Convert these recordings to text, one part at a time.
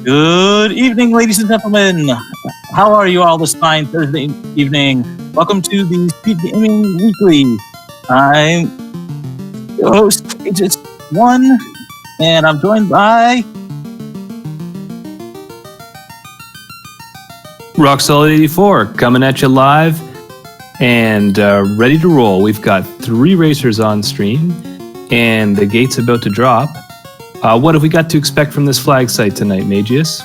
Good evening, ladies and gentlemen. How are you all this fine Thursday evening? Welcome to the SpeedGaming Weekly. I'm your host, Aegis1, and I'm joined by RockSolid84 coming at you live and ready to roll. We've got 3 racers on stream, and the gate's about to drop. What have we got to expect from this flag site tonight, Magius?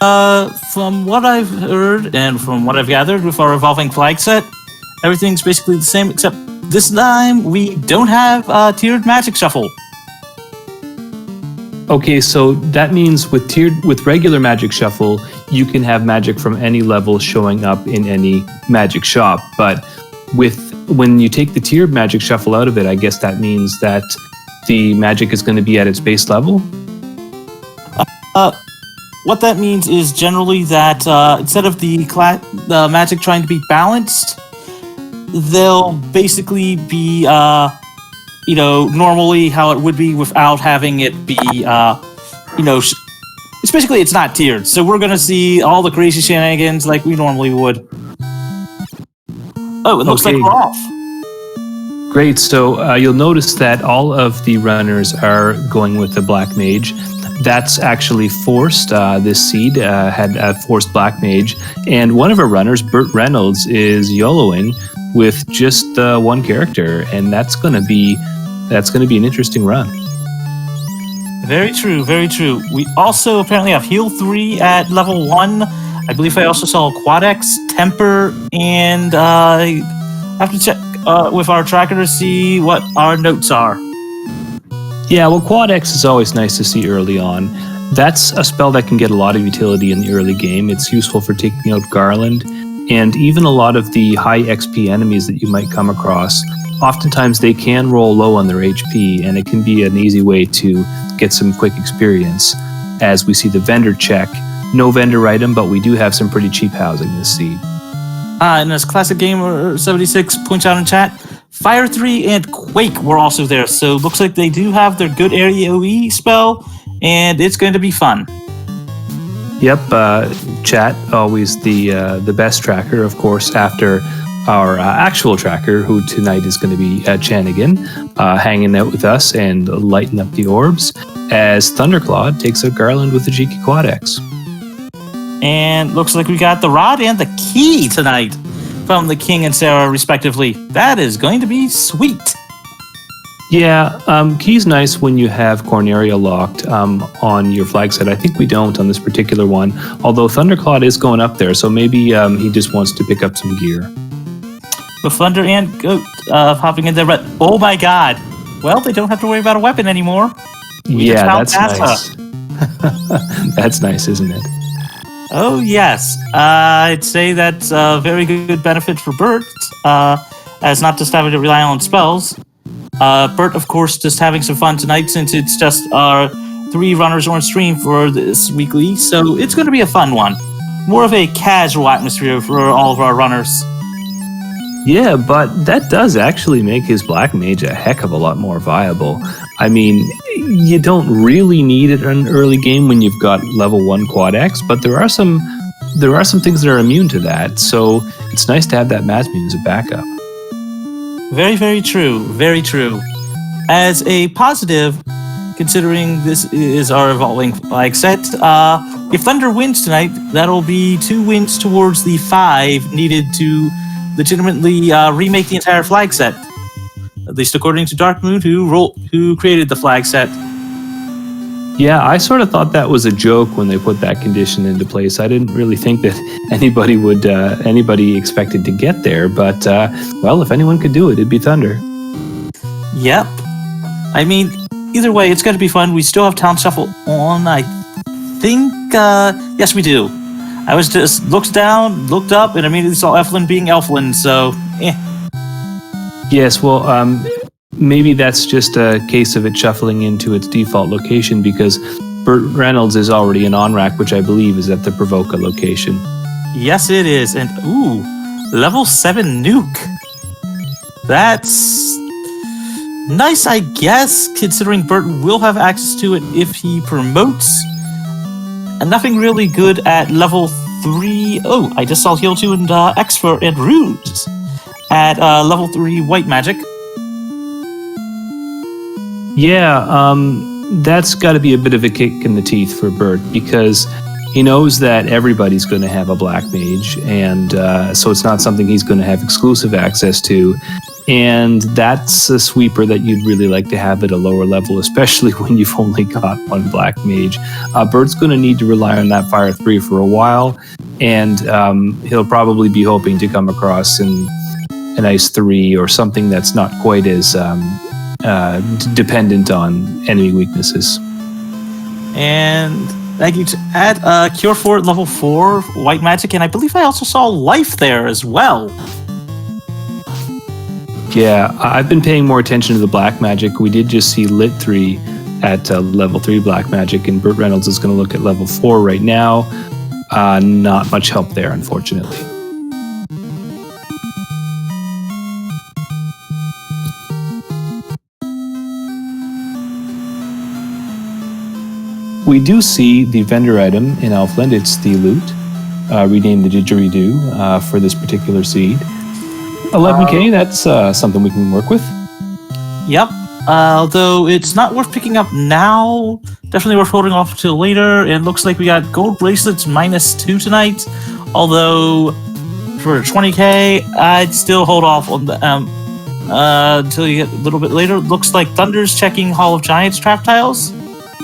From what I've heard and from what I've gathered with our evolving flag set, everything's basically the same, except this time we don't have tiered magic shuffle. Okay, so that means with regular magic shuffle, you can have magic from any level showing up in any magic shop. But when you take the tiered magic shuffle out of it, I guess that means that the magic is going to be at its base level? What that means is generally that instead of the magic trying to be balanced, they'll basically be, normally how it would be without having it be, it's basically, it's not tiered. So we're going to see all the crazy shenanigans like we normally would. Oh, it looks like we're off. Great, so you'll notice that all of the runners are going with the Black Mage. That's actually forced. This seed had a forced Black Mage, and one of our runners, Burt Reynolds, is YOLOing with just one character, and that's going to be an interesting run. Very true, very true. We also apparently have Heal 3 at level 1. I believe I also saw Quadex, Temper, and I have to check with our tracker to see what our notes are. Yeah, well, Quadex is always nice to see early on. That's a spell that can get a lot of utility in the early game. It's useful for taking out Garland, and even a lot of the high XP enemies that you might come across. Oftentimes they can roll low on their HP, and it can be an easy way to get some quick experience. As we see the vendor check, no vendor item, but we do have some pretty cheap housing this seed. And as Classic Gamer 76 points out in chat, Fire 3 and Quake were also there, so looks like they do have their good area OE spell, and it's going to be fun. Yep, chat, always the best tracker, of course, after our actual tracker, who tonight is going to be Chanigan, hanging out with us and lighting up the orbs, as Thunderclaw takes out Garland with the cheeky Quadex. And looks like we got the rod and the key tonight from the King and Sarah, respectively. That is going to be sweet. Yeah, key's nice when you have Corneria locked on your flag set. I think we don't on this particular one, although Thunderclaw is going up there, so maybe he just wants to pick up some gear. With Thunder and Goat popping in there, but oh my god. Well, they don't have to worry about a weapon anymore. That's nice. That's nice, isn't it? Oh, yes. I'd say that's a very good benefit for Bert, as not just having to rely on spells. Bert, of course, just having some fun tonight since it's just our 3 runners on stream for this weekly, so it's going to be a fun one. More of a casual atmosphere for all of our runners. Yeah, but that does actually make his Black Mage a heck of a lot more viable. I mean, you don't really need it in an early game when you've got level 1 Quadex, but there are some things that are immune to that, so it's nice to have that Masmune as a backup. Very, very true. Very true. As a positive, considering this is our evolving flag set, if Thunder wins tonight, that'll be 2 wins towards the 5 needed to legitimately remake the entire flag set. At least according to Dark Moon, who created the flag set. Yeah, I sort of thought that was a joke when they put that condition into place. I didn't really think that anybody expected to get there, but well, if anyone could do it, it'd be Thunder. Yep. I mean, either way, it's going to be fun. We still have Town Shuffle on, I think. Yes, we do. I was just looked down, looked up, and immediately saw Eflin being Elflin, so Yes, well, maybe that's just a case of it shuffling into its default location, because Burt Reynolds is already an on-rack, which I believe is at the Provoca location. Yes, it is. And, ooh, level 7 nuke. That's nice, I guess, considering Burt will have access to it if he promotes. and nothing really good at level 3. Oh, I just saw Heal 2 and Expert and Ruse at level 3 White Magic. Yeah, that's got to be a bit of a kick in the teeth for Bert because he knows that everybody's going to have a black mage, and so it's not something he's going to have exclusive access to. And that's a sweeper that you'd really like to have at a lower level, especially when you've only got one black mage. Bert's going to need to rely on that Fire 3 for a while, and he'll probably be hoping to come across an Ice 3 or something that's not quite as dependent on enemy weaknesses. And thank you to add Cure 4 at level 4 White Magic, and I believe I also saw Life there as well. Yeah, I've been paying more attention to the black magic. We did just see Lit 3 at level 3 black magic, and Burt Reynolds is going to look at level 4 right now. Not much help there, unfortunately. We do see the vendor item in Elfland. It's the loot, renamed the Didgeridoo for this particular seed. 11k, that's something we can work with. Yep. Although it's not worth picking up now. Definitely worth holding off till later. It looks like we got gold bracelets -2 tonight. Although for 20k, I'd still hold off on the until you get a little bit later. Looks like Thunder's checking Hall of Giants trap tiles.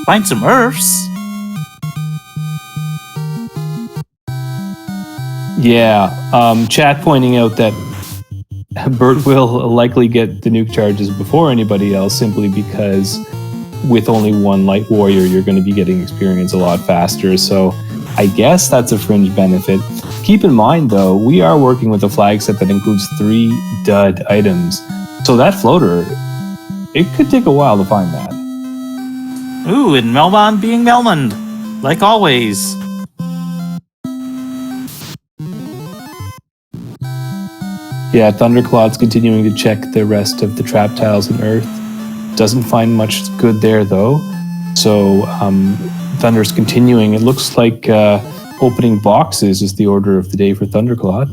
Find some Earths. Yeah. Chat pointing out that Bert will likely get the nuke charges before anybody else simply because with only one light warrior, you're going to be getting experience a lot faster. So I guess that's a fringe benefit. Keep in mind, though, we are working with a flag set that includes 3 dud items. So that floater, it could take a while to find that. Ooh, and Melmond being Melmond, like always. Yeah, Thunderclaw's continuing to check the rest of the trap tiles in Earth. Doesn't find much good there, though. So Thunder's continuing. It looks like opening boxes is the order of the day for Thunderclaw.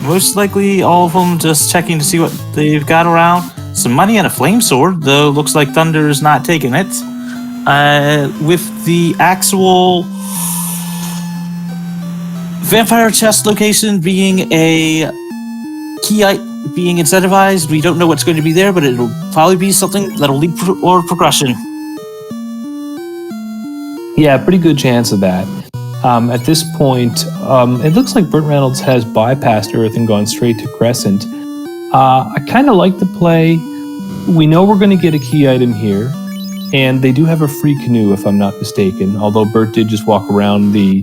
Most likely all of them just checking to see what they've got around. Some money and a flame sword, though looks like Thunder is not taking it. With the actual vampire chest location being a key being incentivized, we don't know what's going to be there, but it'll probably be something that'll lead or progression. Yeah, pretty good chance of that. At this point, it looks like Burt Reynolds has bypassed Earth and gone straight to Crescent. I kind of like the play. We know we're going to get a key item here, and they do have a free canoe, if I'm not mistaken. Although Burt did just walk around the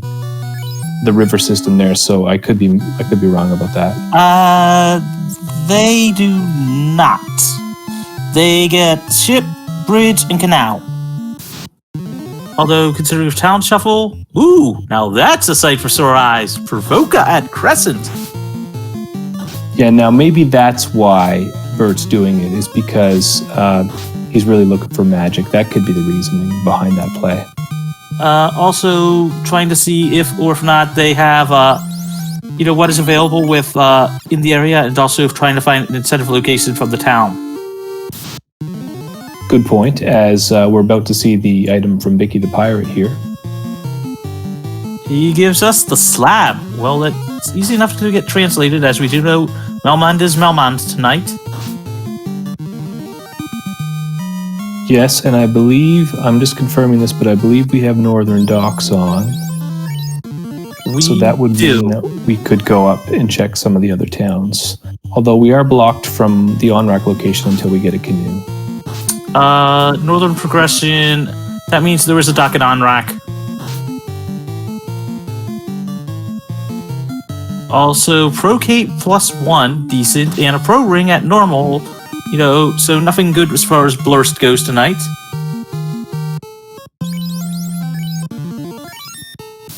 river system there, so I could be wrong about that. They do not. They get ship, bridge, and canal. Although, considering town shuffle, ooh, now that's a sight for sore eyes. Provoca at Crescent. Yeah, now maybe that's why Bert's doing it, is because he's really looking for magic. That could be the reasoning behind that play. Also, trying to see if or if not they have, what is available with in the area, and also trying to find an incentive location from the town. Good point, as we're about to see the item from Vicky the Pirate here. He gives us the slab. Well, it's easy enough to get translated, as we do know Melmond is Melmond tonight. Yes, and I believe, I'm just confirming this, but I believe we have Northern Docks on. So that would mean that we could go up and check some of the other towns. Although we are blocked from the on-rack location until we get a canoe. Northern progression, that means there is a dock at on-rack. Also, Pro Cape +1, decent, and a Pro Ring at normal. So nothing good as far as Blurst goes tonight.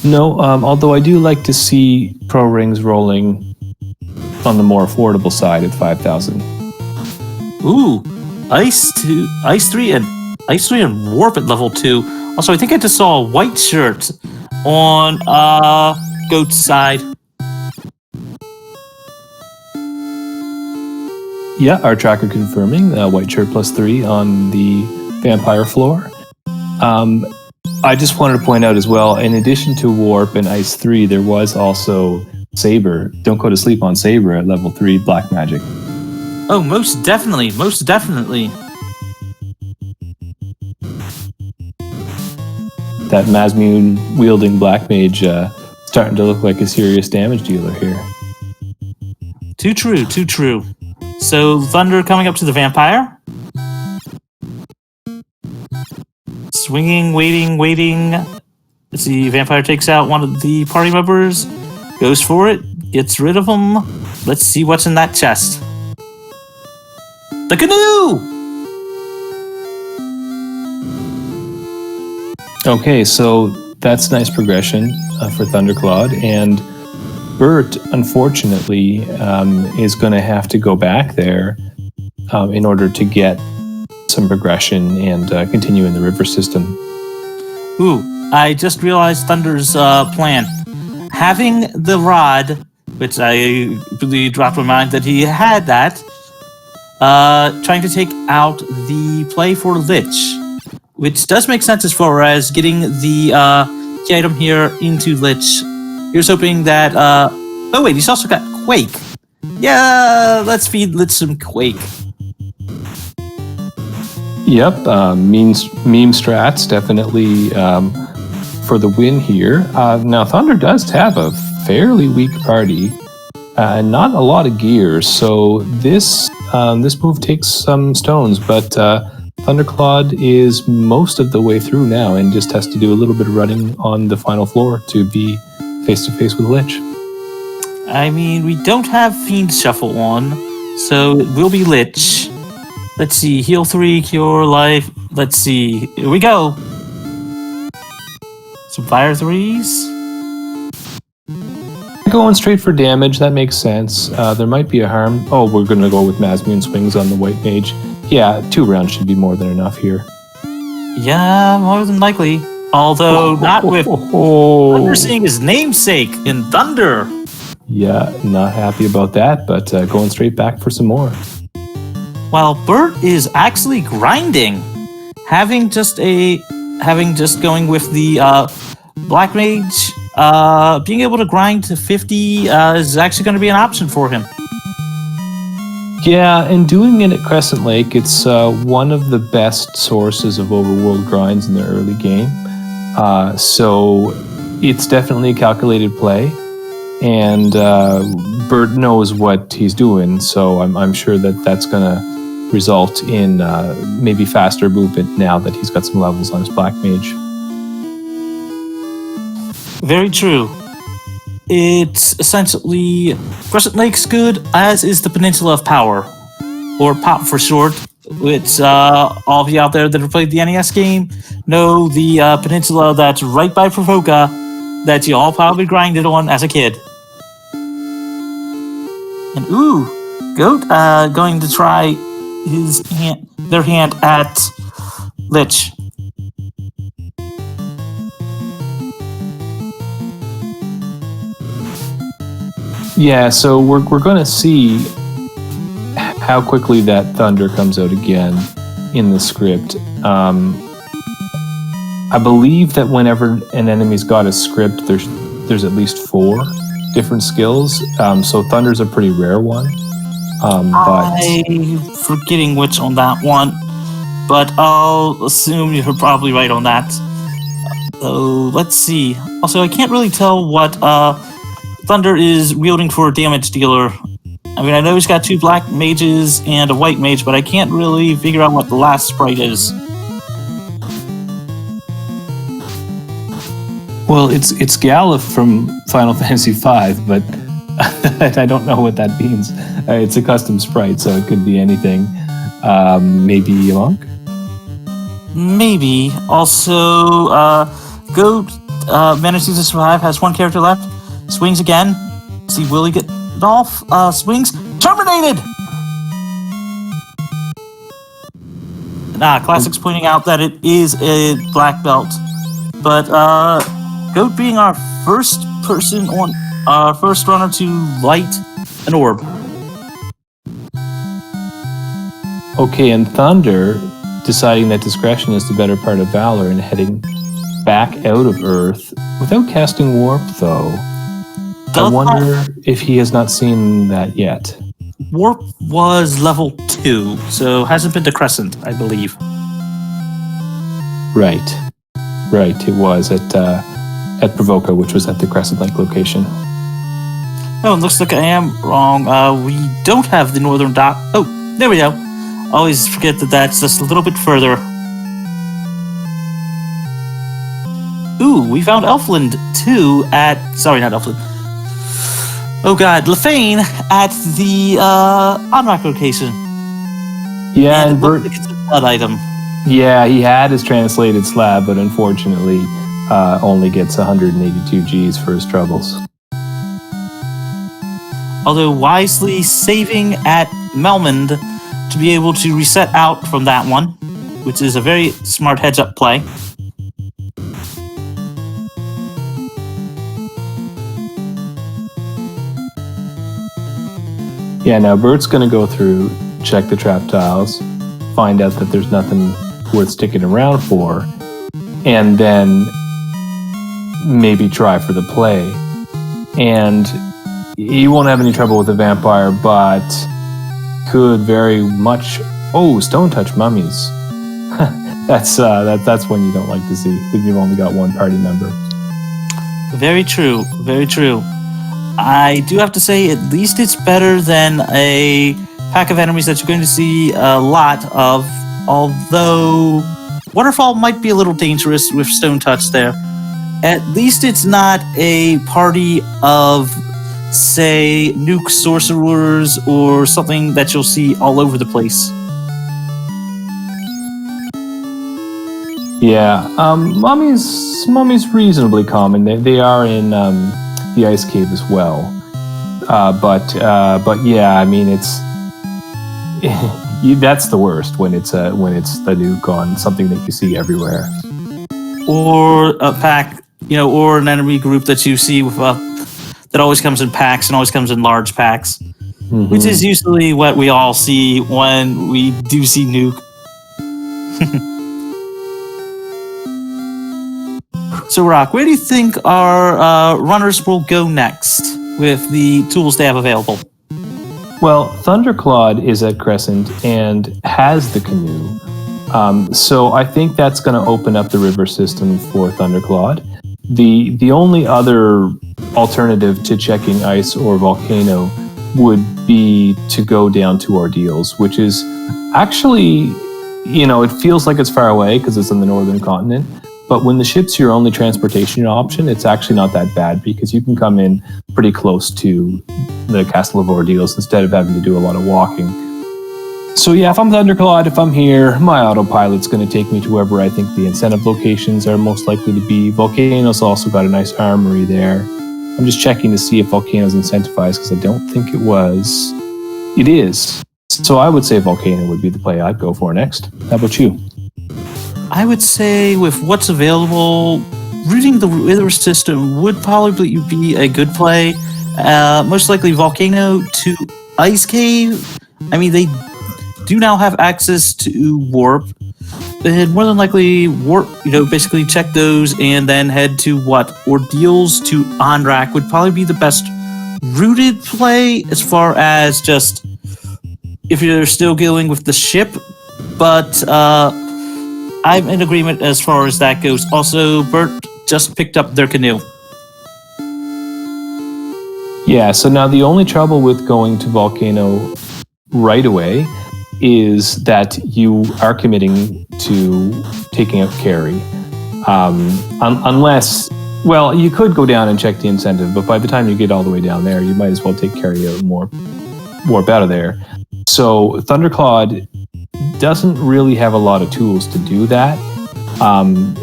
No, although I do like to see Pro Rings rolling on the more affordable side at 5,000. Ooh, Ice 3 and Warp at level 2. Also, I think I just saw a white shirt on Goat's side. Yeah, our tracker confirming white shirt +3 on the vampire floor. I just wanted to point out as well, in addition to Warp and Ice 3, there was also Saber. Don't go to sleep on Saber at level 3 Black Magic. Oh, most definitely, most definitely. That Mazmune wielding Black Mage starting to look like a serious damage dealer here. Too true, too true. So, Thunder coming up to the vampire. Swinging, waiting. Let's see, vampire takes out one of the party members. Goes for it, gets rid of him. Let's see what's in that chest. The canoe! Okay, so that's nice progression for Thundercloud, and Bert, unfortunately, is going to have to go back there in order to get some progression and continue in the river system. Ooh, I just realized Thunder's plan. Having the rod, which I really dropped my mind that he had that, trying to take out the play for Lich, which does make sense as far as getting the item here into Lich. Here's hoping that, oh wait, he's also got Quake. Yeah, let's feed Lich some Quake. Yep, meme strats definitely for the win here. Now, Thunder does have a fairly weak party and not a lot of gear, so this move takes some stones, but Thundercloud is most of the way through now and just has to do a little bit of running on the final floor to be face-to-face with Lich. I mean, we don't have Fiend Shuffle on, so it will be Lich. Let's see, heal 3, cure life. Let's see, here we go. Some fire 3s. Going straight for damage, that makes sense. There might be a harm. Oh, we're going to go with Mazmune swings on the White Mage. Yeah, 2 rounds should be more than enough here. Yeah, more than likely. Although not with Thunder seeing his namesake in Thunder. Yeah, not happy about that, but going straight back for some more. While Bert is actually grinding, having just going with the Black Mage, being able to grind to 50 is actually going to be an option for him. Yeah, and doing it at Crescent Lake, it's one of the best sources of overworld grinds in the early game. So it's definitely a calculated play, and Bert knows what he's doing, so I'm sure that that's going to result in maybe faster movement now that he's got some levels on his Black Mage. Very true. It's essentially Crescent Lake's good, as is the Peninsula of Power, or POP for short, which all of you out there that have played the NES game know the peninsula that's right by Provoca that you all probably grinded on as a kid. And ooh, Goat going to try their hand at Lich. Yeah, so we're going to see how quickly that Thunder comes out again in the script. I believe that whenever an enemy's got a script, there's at least 4 different skills. So Thunder's a pretty rare one. But I'm forgetting which on that one, but I'll assume you're probably right on that. Let's see. Also, I can't really tell what Thunder is wielding for a damage dealer. I mean, I know he's got 2 black mages and a white mage, but I can't really figure out what the last sprite is. well, it's Galuf from Final Fantasy V, but I don't know what that means. It's a custom sprite, so it could be anything. Maybe a monk? Maybe. Also, Goat manages to survive, has 1 character left. Swings again. See, will he get it off? Swings. Terminated! Classic's pointing out that it is a black belt. but Goat being our first person on our first runner to light an orb. Okay, and Thunder deciding that discretion is the better part of valor and heading back out of Earth without casting warp, though. I wonder if he has not seen that yet. Warp was level 2, so hasn't been to Crescent, I believe. Right. It was at Provoca, which was at the Crescent Lake location. Oh, it looks like I am wrong. We don't have the northern dock. Oh, there we go. Always forget that that's just a little bit further. Ooh, we found Elfland too at... Sorry, not Elfland. Oh god, Lefane at the Onrock location. Yeah, and Bert... It's a blood item. Yeah, he had his translated slab, but unfortunately only gets 182 Gs for his troubles. Although wisely saving at Melmond to be able to reset out from that one, which is a very smart heads-up play. Yeah, now Bert's going to go through, check the trap tiles, find out that there's nothing worth sticking around for, and then maybe try for the play. And he won't have any trouble with the vampire, but could very much... Oh, Stone Touch Mummies. That's one you don't like to see, if you've only got one party member. Very true, very true. I do have to say, at least it's better than a pack of enemies that you're going to see a lot of, although Waterfall might be a little dangerous with Stone Touch there. At least it's not a party of, say, nuke sorcerers or something that you'll see all over the place. Yeah, mummies reasonably common. They are in the ice cave as well. But yeah, I mean it's that's the worst when it's the nuke on something that you see everywhere. Or a pack, or an enemy group that you see with that always comes in packs and always comes in large packs, which is usually what we all see when we do see nuke. So, Rock, where do you think our runners will go next with the tools they have available? Well, Thunderclawed is at Crescent and has the canoe. So I think that's going to open up the river system for Thunderclawed. The only other alternative to checking ice or volcano would be to go down to Ordeals, which is actually, it feels like it's far away because it's on the northern continent. But when the ship's your only transportation option, it's actually not that bad because you can come in pretty close to the Castle of Ordeals instead of having to do a lot of walking. So yeah, if I'm Thunderclawed, if I'm here, my autopilot's going to take me to wherever I think the incentive locations are most likely to be. Volcano's also got a nice armory there. I'm just checking to see if Volcano's incentivized because I don't think it was. It is. So I would say Volcano would be the play I'd go for next. How about you? I would say with what's available, rooting the river system would probably be a good play. Most likely Volcano to Ice Cave. I mean, they do now have access to Warp. And more than likely, Warp, basically check those and then head to Ordeals to Onrak would probably be the best rooted play as far as just if you're still dealing with the ship. But I'm in agreement as far as that goes. Also, Bert just picked up their canoe. Yeah, so now the only trouble with going to Volcano right away is that you are committing to taking out Carrie. Unless, well, you could go down and check the incentive, but by the time you get all the way down there, you might as well take Carrie out and warp out of there. So Thunderclawed doesn't really have a lot of tools to do that.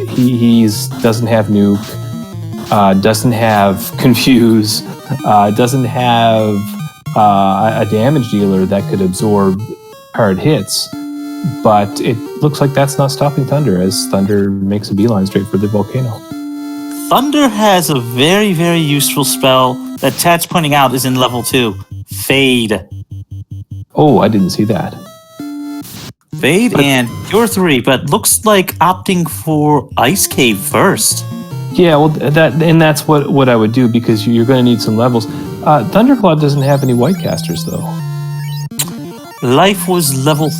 He doesn't have nuke, doesn't have confuse, doesn't have a damage dealer that could absorb hard hits. But it looks like that's not stopping Thunder as Thunder makes a beeline straight for the volcano. Thunder has a very, very useful spell that Chat's pointing out is in level 2. Fade. Oh, I didn't see that. Fade and Cure 3, but looks like opting for Ice Cave first. Yeah, well, that's what I would do, because you're going to need some levels. Thunderclaw doesn't have any white casters, though. Life was level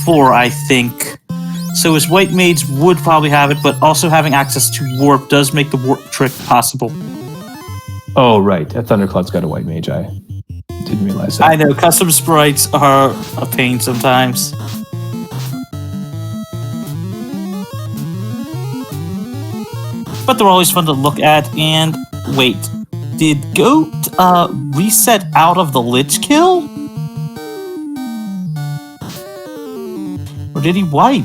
4, I think. So his white mage would probably have it, but also having access to warp does make the warp trick possible. Oh, right. Thunderclaw's got a white mage. I didn't realize that. I know, custom sprites are a pain sometimes. But they're always fun to look at. And wait, did Goat reset out of the Lich kill? Or did he wipe?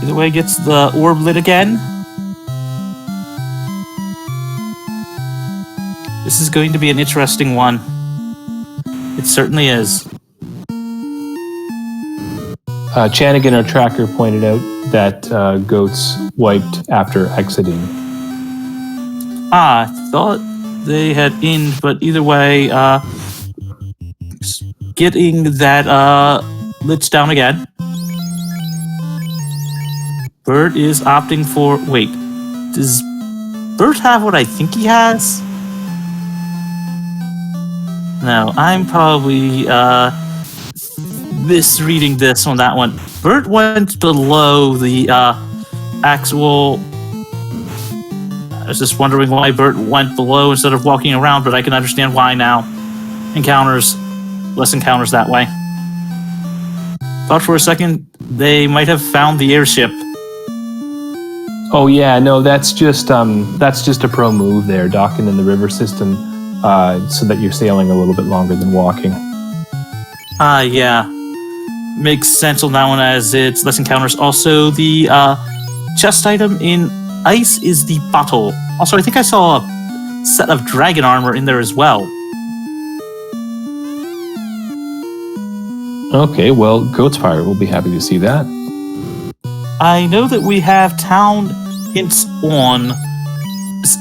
Either way, gets the orb lit again. This is going to be an interesting one. It certainly is. Chanigan, our tracker, pointed out that Goats wiped after exiting. I thought they had in, but either way, getting that Lich down again. Bert is opting for... Wait, does Bert have what I think he has? No, I'm probably misreading this on that one. Bert went below the actual... I was just wondering why Bert went below instead of walking around, but I can understand why now. Less encounters that way. Thought for a second they might have found the airship. Oh yeah, no, that's just a pro move there, docking in the river system, so that you're sailing a little bit longer than walking. Yeah. Makes sense on that one as it's less encounters. Also, the chest item in ice is the bottle. Also, I think I saw a set of dragon armor in there as well. Okay, well, Goat's Pirate will be happy to see that. I know that we have town hints on,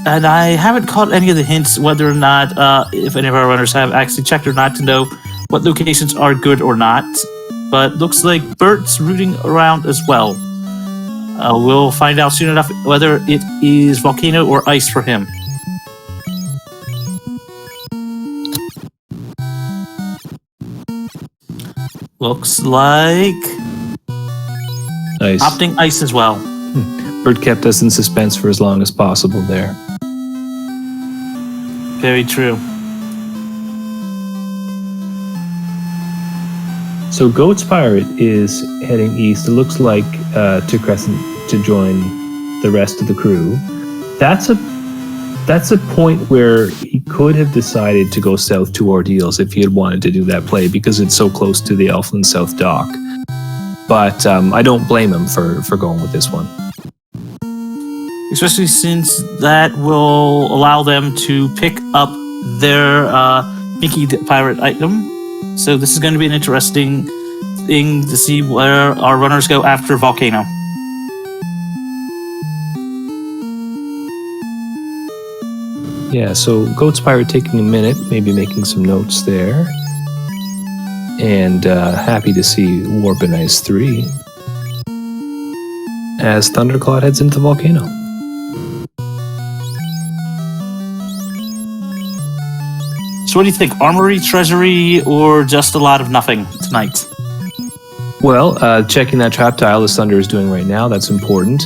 and I haven't caught any of the hints whether or not, if any of our runners have actually checked or not to know what locations are good or not. But looks like Bert's rooting around as well. We'll find out soon enough whether it is volcano or ice for him. Looks like... Nice. Opting ice as well. Bert kept us in suspense for as long as possible there. Very true. So Goat's Pirate is heading east, it looks like, to Crescent to join the rest of the crew. That's a point where he could have decided to go south to Ordeals if he had wanted to do that play, because it's so close to the Elfland South Dock. But I don't blame him for going with this one. Especially since that will allow them to pick up their Mickey the Pirate item. So this is going to be an interesting thing to see where our runners go after Volcano. Yeah, so Goat's Pirate taking a minute, maybe making some notes there. And happy to see Warp and Ice 3 as Thundercloud heads into the volcano. So what do you think? Armory, Treasury, or just a lot of nothing tonight? Well, checking that trap tile as Thunder is doing right now, that's important.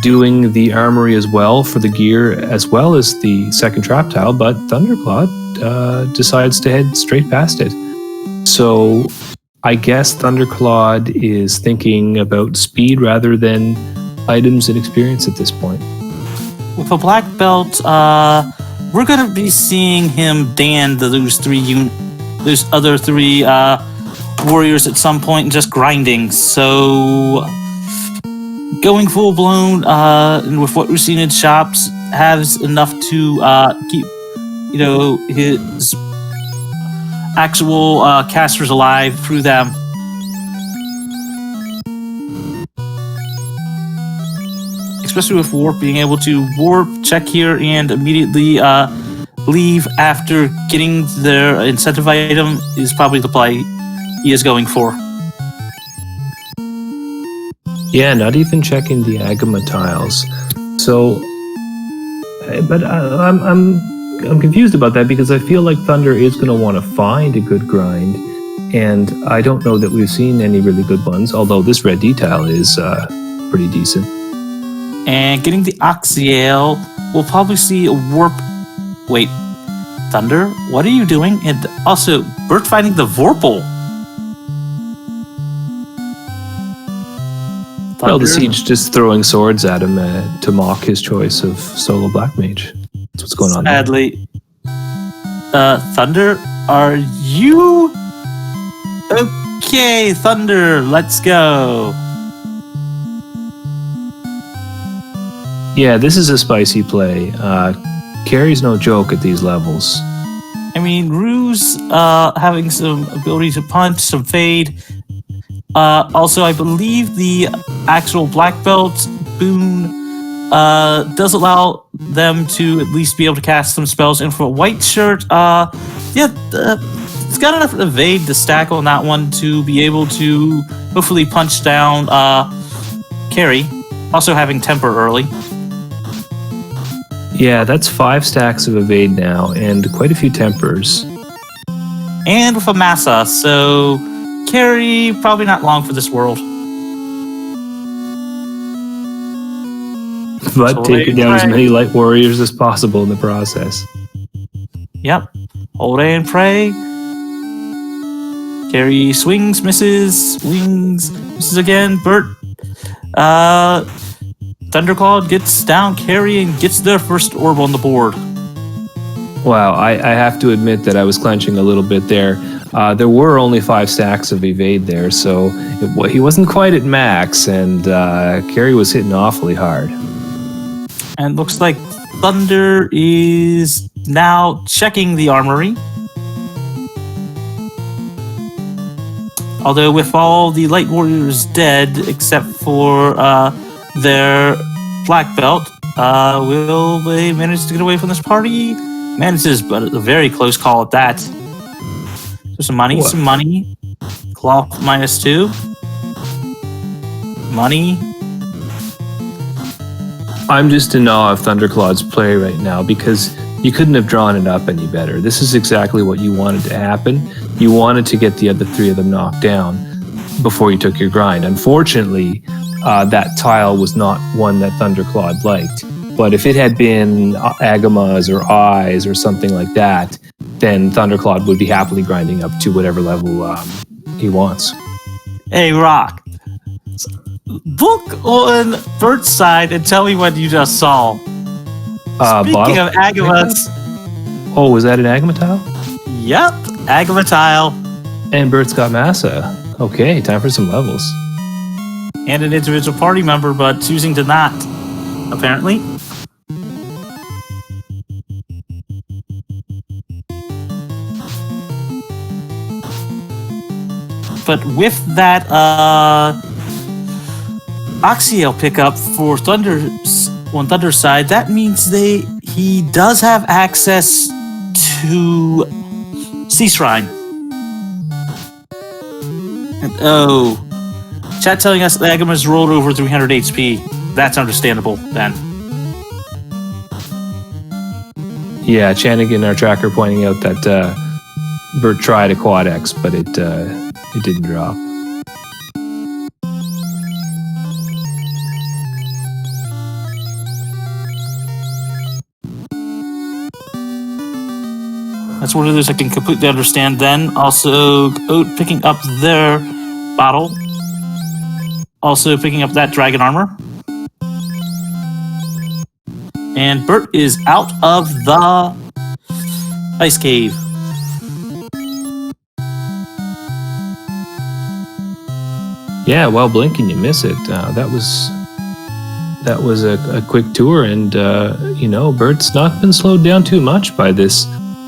Doing the armory as well for the gear as well as the second trap tile, but Thundercloud decides to head straight past it. So I guess Thundercloud is thinking about speed rather than items and experience at this point. With a black belt, we're going to be seeing him Dan those other three warriors at some point and just grinding. So going full blown, and with what we've seen in shops, has enough to keep, his actual casters alive through them. especially with Warp, being able to Warp, check here, and immediately leave after getting their incentive item is probably the play he is going for. Yeah, not even checking the Agama tiles. So, but I'm confused about that because I feel like Thunder is going to want to find a good grind, and I don't know that we've seen any really good ones. Although this red detail is pretty decent. And getting the Oxiale, we'll probably see a Warp. Wait, Thunder, what are you doing? And also, Bert finding the Vorpal. Well, the Siege just throwing swords at him to mock his choice of solo Black Mage. That's what's going on there. Sadly. Thunder, are you... Okay, Thunder, let's go. Yeah, this is a spicy play. Carry's no joke at these levels. I mean, Ruse having some ability to punch, some fade. Also, I believe the actual black belt boon does allow them to at least be able to cast some spells. And for a white shirt, it's got enough evade to stack on that one to be able to hopefully punch down Carry. Also having temper early. Yeah, that's 5 stacks of evade now and quite a few tempers. And with a Massa, so Carry probably not long for this world. But So taking down as pray. many light warriors as possible in the process. Yep. Hold A and pray. Carry swings, misses, swings, misses again. Bert. Thunderclaw gets down Carry and gets their first orb on the board. Wow, I have to admit that I was clenching a little bit there. There were only 5 stacks of evade there, so he wasn't quite at max, and Carry was hitting awfully hard. And looks like Thunder is now checking the armory. Although with all the light warriors dead, except for their black belt, will they manage to get away from this party? Manages, but a very close call at that. So some money, What? some money. Cloth -2. Money. I'm just in awe of Thunderclaw's play right now because you couldn't have drawn it up any better. This is exactly what you wanted to happen. You wanted to get the other 3 of them knocked down before you took your grind. Unfortunately, that tile was not one that Thunderclaw liked. But if it had been Agamas or Eyes or something like that, then Thunderclaw would be happily grinding up to whatever level he wants. Hey, Rock. Look on Bert's side and tell me what you just saw. Speaking of Agamas. Oh, was that an Agama tile? Yep, Agama tile. And Bert's got Massa. Okay, time for some levels. And an individual party member, but choosing to not, apparently. But with that Oxiale pickup for on Thunder's side, that means he does have access to Sea Shrine. And chat telling us that Agama's rolled over 300 HP. That's understandable then. Yeah, Chanigan, our tracker, pointing out that Bert tried a quad X, but it didn't drop. That's one of those I can completely understand then. Also, Oat picking up their bottle. Also picking up that dragon armor. And Bert is out of the ice cave. Yeah, well, blink and you miss it. That was a quick tour, and Bert's not been slowed down too much by this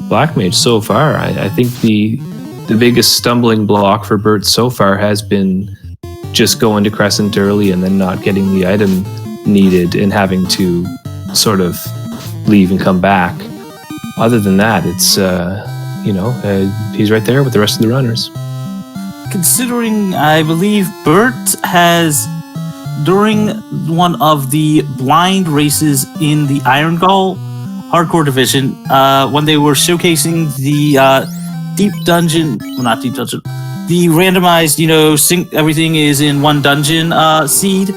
Black Mage so far. I think the biggest stumbling block for Bert so far has been just going to Crescent early and then not getting the item needed and having to sort of leave and come back. Other than that, it's he's right there with the rest of the runners. Considering, I believe Bert has, during one of the blind races in the Iron Gull hardcore division, when they were showcasing the the randomized, everything is in one dungeon seed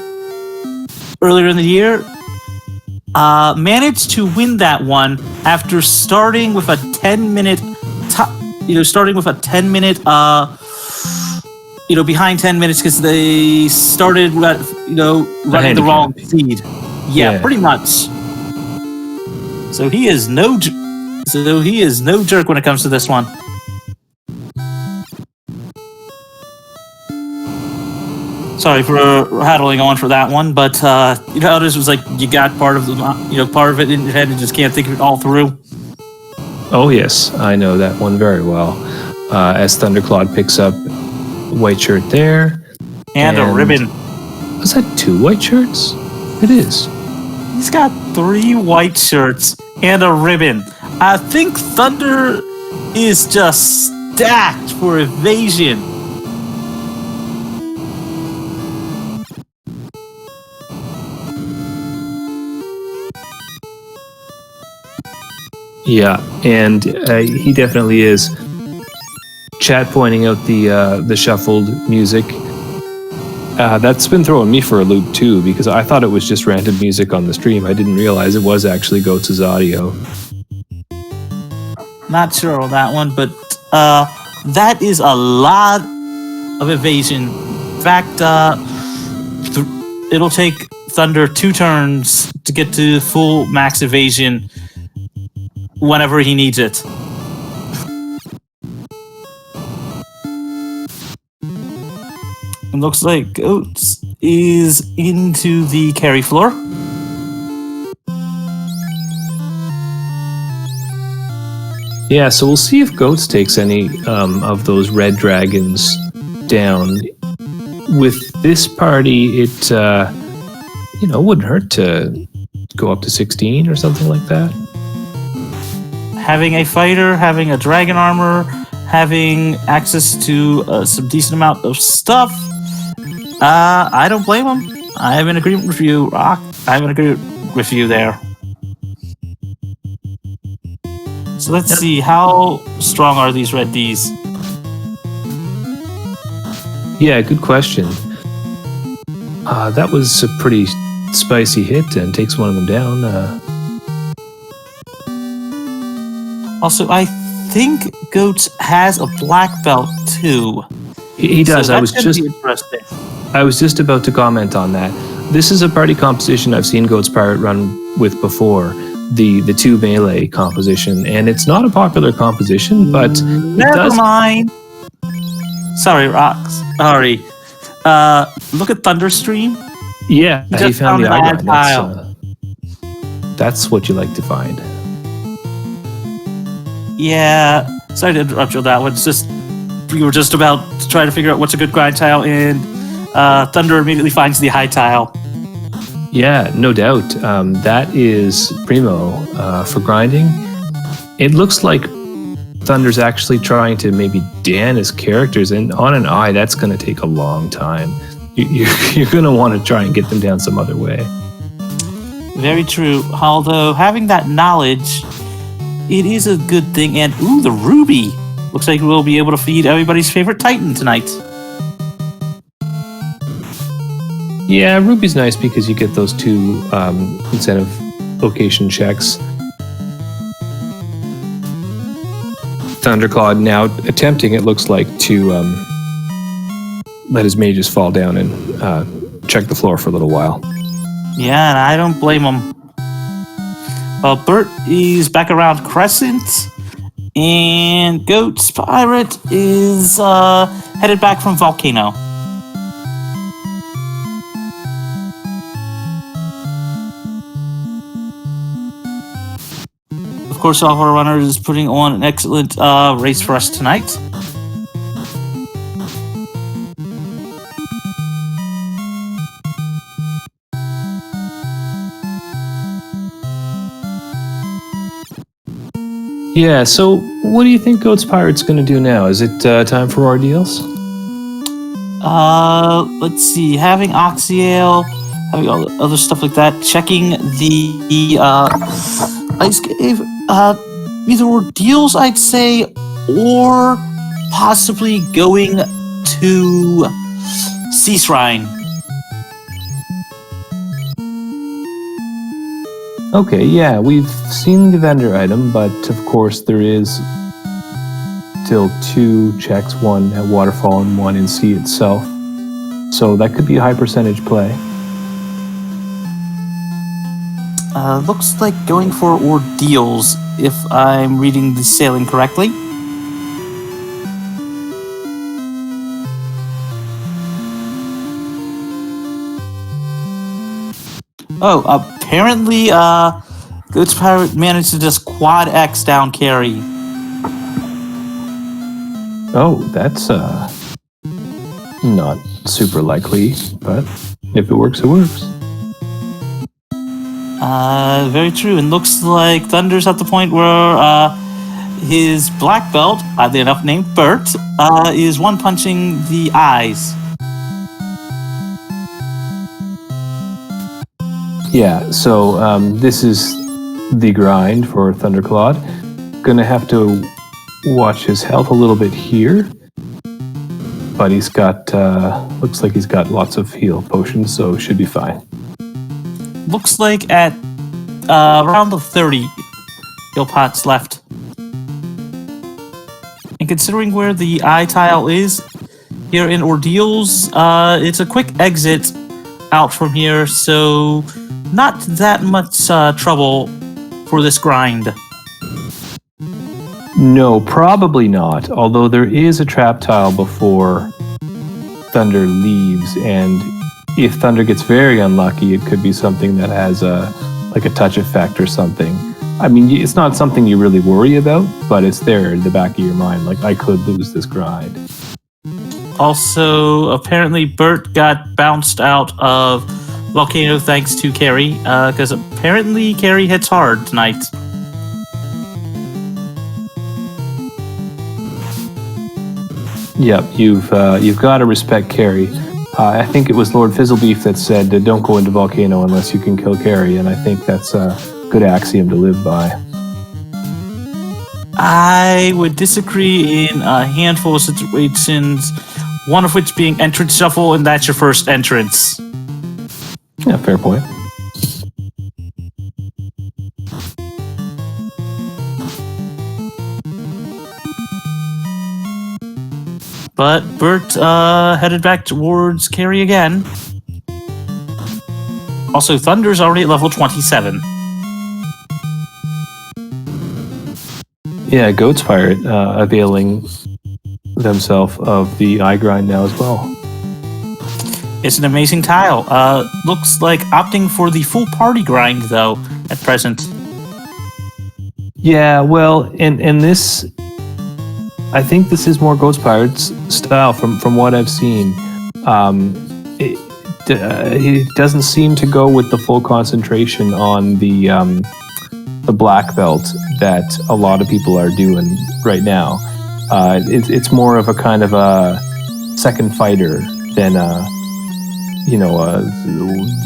earlier in the year, managed to win that one after starting with a 10-minute, behind 10 minutes because they started, running the wrong seed. Yeah, pretty much. So he is no jerk when it comes to this one. Sorry for rattling on for that one, but this was like you got part of it in your head and just can't think of it all through. Oh yes, I know that one very well. As Thunderclawed picks up white shirt there, and a ribbon. Was that 2 white shirts? It is. He's got 3 white shirts and a ribbon. I think Thunder is just stacked for evasion. Yeah, and he definitely is. Chat pointing out the shuffled music. That's been throwing me for a loop too, because I thought it was just random music on the stream. I didn't realize it was actually Goats' audio. Not sure on that one, but that is a lot of evasion. In fact, it'll take Thunder 2 turns to get to full max evasion whenever he needs it. It looks like Goats is into the carry floor. Yeah, so we'll see if Goats takes any of those red dragons down. With this party, it wouldn't hurt to go up to 16 or something like that. Having a fighter, having a dragon armor, having access to some decent amount of stuff, I don't blame him. I have an agreement with you, Rock. I have an agreement with you there. So let's see, how strong are these red Ds? Yeah, good question. That was a pretty spicy hit and takes one of them down. Also, I think Goats has a black belt too. He does. So I was just about to comment on that. This is a party composition I've seen Goats Pirate run with before, the 2 melee composition, and it's not a popular composition, but never mind. Sorry, Rocks. Sorry. Look at Thunderstream. Yeah, he found the icon. That's what you like to find. Yeah, sorry to interrupt you on that one. It's just we were just about to try to figure out what's a good grind tile, and Thunder immediately finds the high tile. Yeah, no doubt. That is primo for grinding. It looks like Thunder's actually trying to maybe Dan his characters, and on an eye, that's going to take a long time. You're going to want to try and get them down some other way. Very true. Although having that knowledge, it is a good thing. And ooh, the ruby looks like we'll be able to feed everybody's favorite Titan tonight. Yeah, ruby's nice because you get those 2 incentive location checks. Thunderclawed now attempting, it looks like, to let his mages fall down and check the floor for a little while. Yeah, and I don't blame him. Bert is back around Crescent, and Goats Pirate is headed back from Volcano. Of course, all of our runners is putting on an excellent race for us tonight. Yeah, so what do you think Goat's Pirate's going to do now? Is it time for ordeals? Let's see. Having Oxyale, having all the other stuff like that. Checking the ice cave. Either ordeals, I'd say, or possibly going to Sea Shrine. Okay, yeah, we've seen the vendor item, but of course there is still 2 checks, one at Waterfall and one in Sea itself. So that could be a high percentage play. Looks like going for ordeals, if I'm reading the sailing correctly. Oh, apparently, Goat's Pirate managed to just quad X down carry. Oh, that's not super likely, but if it works, it works. Very true. And looks like Thunder's at the point where his black belt, oddly enough named Bert, is one-punching the eyes. Yeah, so this is the grind for Thunderclawed. Gonna have to watch his health a little bit here, but he's got, looks like he's got lots of heal potions, so should be fine. Looks like at around the 30 heal pots left. And considering where the eye tile is here in Ordeals, it's a quick exit out from here, so not that much trouble for this grind. No, probably not, although there is a trap tile before Thunder leaves, and if Thunder gets very unlucky, it could be something that has a touch effect or something. I mean, it's not something you really worry about, but it's there in the back of your mind, like, I could lose this grind. Also, apparently Bert got bounced out of Volcano thanks to Carrie, because apparently Carrie hits hard tonight. Yep, you've got to respect Carrie. I think it was Lord Fizzlebeef that said, don't go into Volcano unless you can kill Carrie, and I think that's a good axiom to live by. I would disagree in a handful of situations, one of which being entrance shuffle, and that's your first entrance. Yeah, fair point. But Bert headed back towards Carrie again. Also, Thunder's already at level 27. Yeah, Goat's Pirate availing themselves of the eye grind now as well. It's an amazing tile. Looks like opting for the full party grind, though, at present. Yeah, well, and this, I think this is more Goat's Pirate's style from what I've seen. He doesn't seem to go with the full concentration on the black belt that a lot of people are doing right now. It's more of a kind of a second fighter than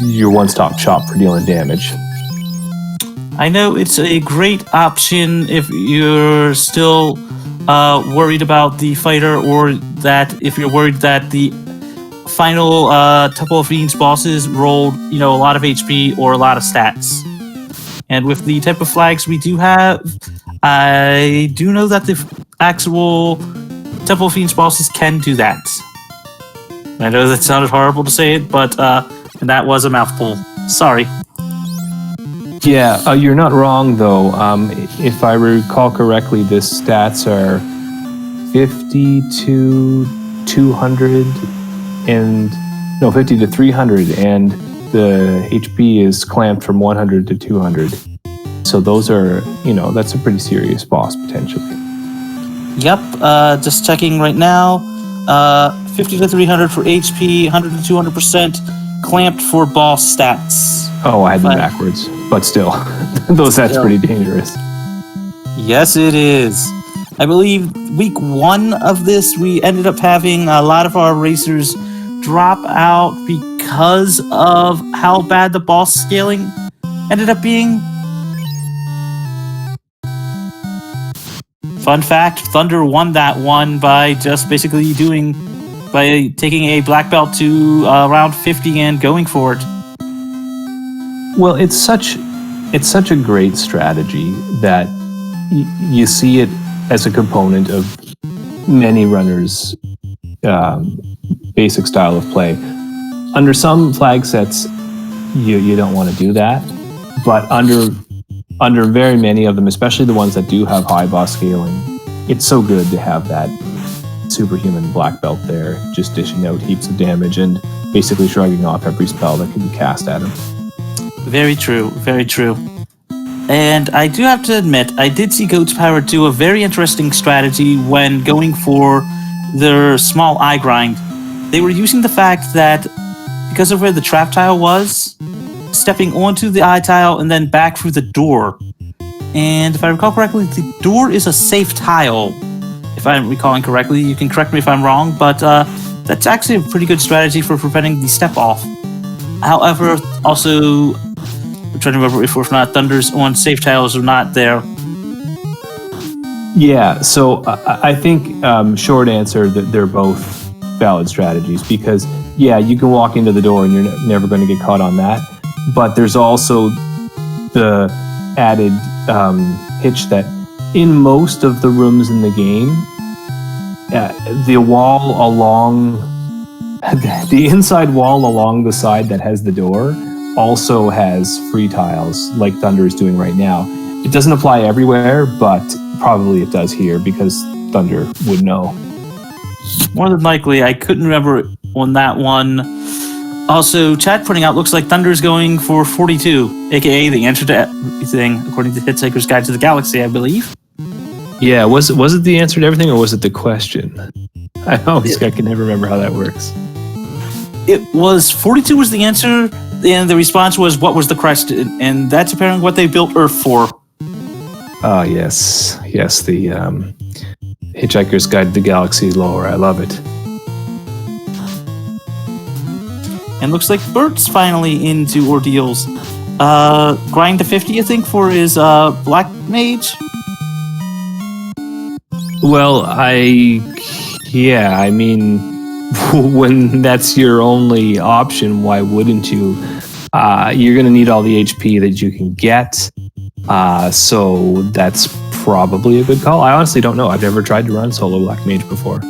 your one-stop shop for dealing damage. I know it's a great option if you're still worried about the fighter, or that if you're worried that the final Temple of Fiends bosses rolled, a lot of HP or a lot of stats. And with the type of flags we do have, I do know that the actual Temple of Fiends bosses can do that. I know that sounded horrible to say it, but and that was a mouthful. Sorry. Yeah, you're not wrong, though. If I recall correctly, the stats are 50 to 200 50 to 300, and the HP is clamped from 100 to 200. So those are, that's a pretty serious boss, potentially. Yep, just checking right now. 50 to 300 for HP, 100 to 200% clamped for boss stats. Oh, I had them backwards, but still, that's pretty dangerous. Yes, it is. I believe week 1 of this, we ended up having a lot of our racers drop out because of how bad the boss scaling ended up being. Fun fact, Thunder won that one by just basically by taking a black belt to round 50 and going for it. Well, it's such a great strategy that you see it as a component of many runners' basic style of play. Under some flag sets, you don't want to do that, but under very many of them, especially the ones that do have high boss scaling, it's so good to have that superhuman black belt there, just dishing out heaps of damage and basically shrugging off every spell that can be cast at him. Very true, very true. And I do have to admit, I did see Goat's Power do a very interesting strategy when going for their small eye grind. They were using the fact that because of where the trap tile was, stepping onto the eye tile and then back through the door. And if I recall correctly, the door is a safe tile. If I'm recalling correctly, you can correct me if I'm wrong, but that's actually a pretty good strategy for preventing the step off. However, also, I'm trying to remember if or not Thunders on safe tiles or not there. Yeah, so I think short answer that they're both valid strategies, because yeah, you can walk into the door and you're never going to get caught on that, but there's also the added hitch that in most of the rooms in the game, the wall along the inside wall along the side that has the door also has free tiles, like Thunder is doing right now. It doesn't apply everywhere, but probably it does here because Thunder would know. More than likely, I couldn't remember on that one. Also, chat putting out looks like Thunder's going for 42, aka the answer to everything, according to Hitseeker's Guide to the Galaxy, I believe. Yeah, was it the answer to everything, or was it the question? I can never remember how that works. It was 42 was the answer, and the response was what was the question, and that's apparently what they built Earth for. Ah, yes, the Hitchhiker's Guide to the Galaxy lore. I love it. And looks like Bert's finally into ordeals. Grind to 50, I think, for his Black Mage. Well, I mean, when that's your only option, why wouldn't you? You're going to need all the HP that you can get. So that's probably a good call. I honestly don't know. I've never tried to run solo Black Mage before.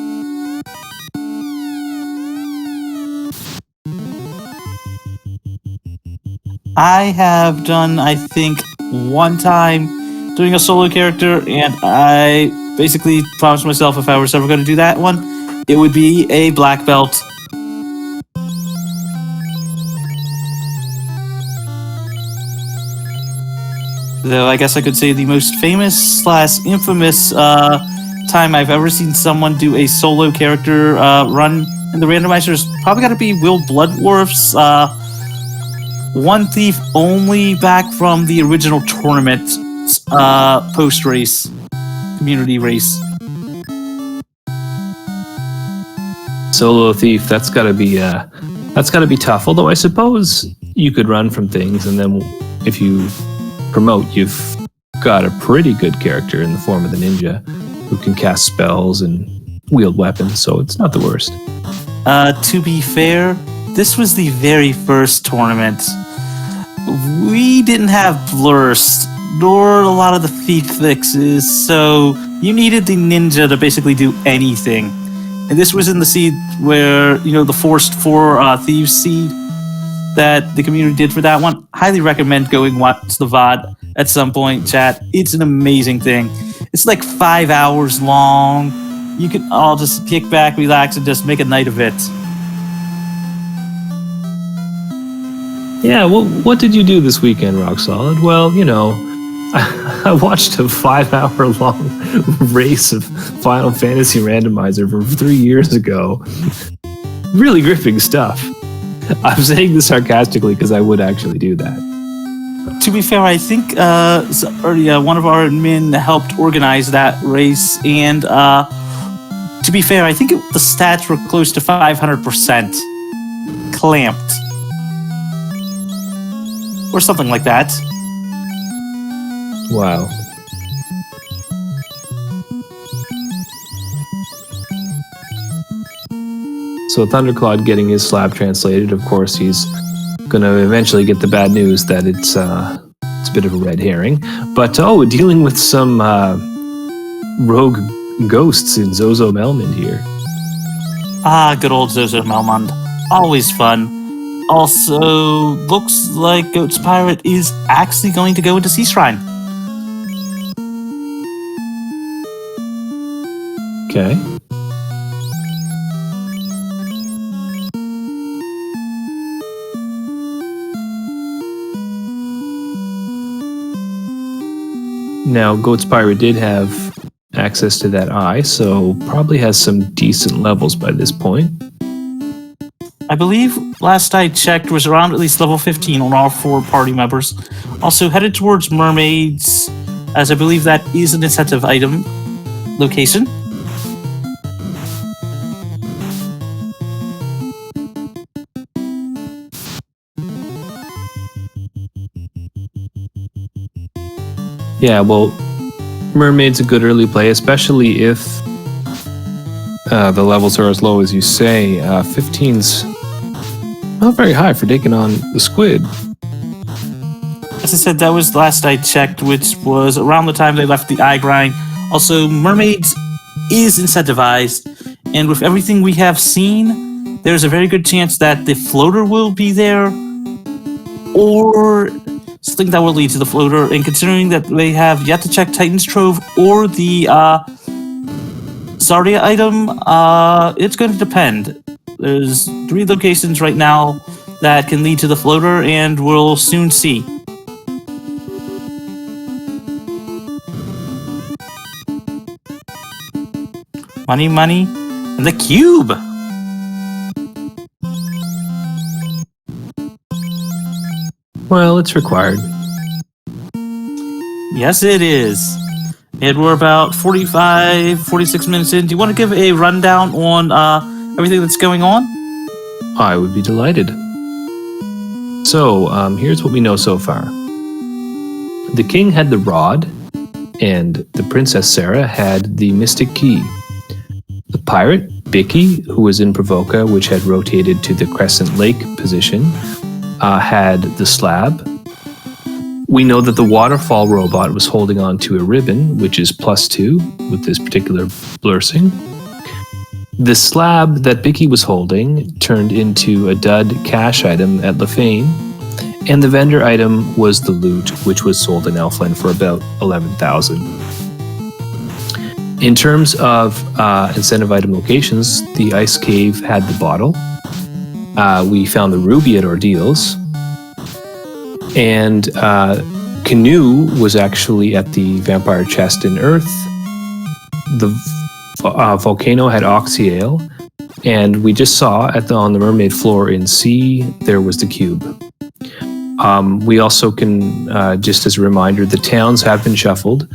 I have done, I think, one time doing a solo character, and I basically promised myself if I was ever going to do that one, it would be a black belt. Though I guess I could say the most famous / infamous time I've ever seen someone do a solo character run in the randomizer is probably got to be Will Bloodworth's One Thief only back from the original tournament post-race, community race. Solo Thief, that's got to be tough. Although I suppose you could run from things, and then if you promote, you've got a pretty good character in the form of the ninja who can cast spells and wield weapons, so it's not the worst. To be fair, this was the very first tournament. We didn't have blurs, nor a lot of the thief fixes, so you needed the ninja to basically do anything. And this was in the seed where, the forced 4 thieves seed that the community did for that one. Highly recommend going watch the VOD at some point, chat. It's an amazing thing. It's like 5 hours long. You can all just kick back, relax, and just make a night of it. Yeah, well, what did you do this weekend, Rock Solid? Well, I watched a 5-hour-long race of Final Fantasy Randomizer from 3 years ago. Really gripping stuff. I'm saying this sarcastically because I would actually do that. To be fair, I think one of our admin helped organize that race, and to be fair, I think the stats were close to 500% clamped. Or something like that. Wow. So Thundercloud getting his slab translated, of course, he's going to eventually get the bad news that it's a bit of a red herring. But, dealing with some rogue ghosts in Zozo Melmond here. Ah, good old Zozo Melmond. Always fun. Also, looks like Goat's Pirate is actually going to go into Sea Shrine. Okay. Now, Goat's Pirate did have access to that eye, so probably has some decent levels by this point. I believe last I checked was around at least level 15 on all 4 party members. Also headed towards mermaids, as I believe that is an incentive item location. Yeah, well, Mermaid's a good early play, especially if the levels are as low as you say. 15's not very high for taking on the squid. As I said, that was last I checked, which was around the time they left the eye grind. Also, mermaids is incentivized, and with everything we have seen, there's a very good chance that the floater will be there, or something that will lead to the floater. And considering that they have yet to check Titan's Trove or the Zardia item, it's going to depend. There's 3 locations right now that can lead to the floater, and we'll soon see. Money, money, and the cube! Well, it's required. Yes, it is. And we're about 46 minutes in. Do you want to give a rundown on everything that's going on? I would be delighted. So, here's what we know so far. The king had the rod, and the Princess Sarah had the mystic key. The pirate, Bicky, who was in Provoca, which had rotated to the Crescent Lake position, had the slab. We know that the waterfall robot was holding on to a ribbon, which is +2 with this particular blursing. The slab that Bicky was holding turned into a dud cash item at Lefane, and the vendor item was the loot, which was sold in Elfland for about 11,000. In terms of incentive item locations, the Ice Cave had the bottle. We found the ruby at Ordeals. And Canoe was actually at the Vampire Chest in Earth. The Volcano had Oxyale. And we just saw on the Mermaid floor in C, there was the cube. We also can, just as a reminder, the towns have been shuffled.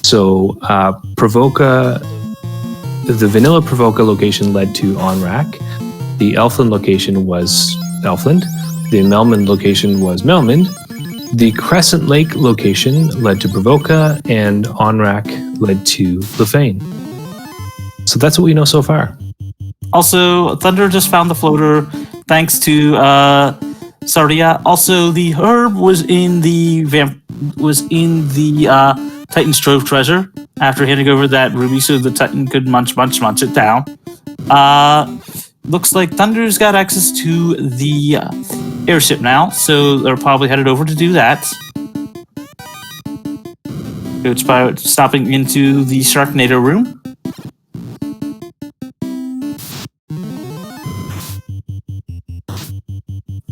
So Provoca, the vanilla Provoca location led to Onrak. The Elfland location was Elfland. The Melmond location was Melmond. The Crescent Lake location led to Provoca, and Onrak led to Lefane. So that's what we know so far. Also, Thunder just found the floater thanks to Sardia. Also, the herb was in the Titan's Trove treasure after handing over that ruby so the Titan could munch it down. Looks like Thunder's got access to the airship now, so they're probably headed over to do that. Goat's Pirate stopping into the Sharknado room.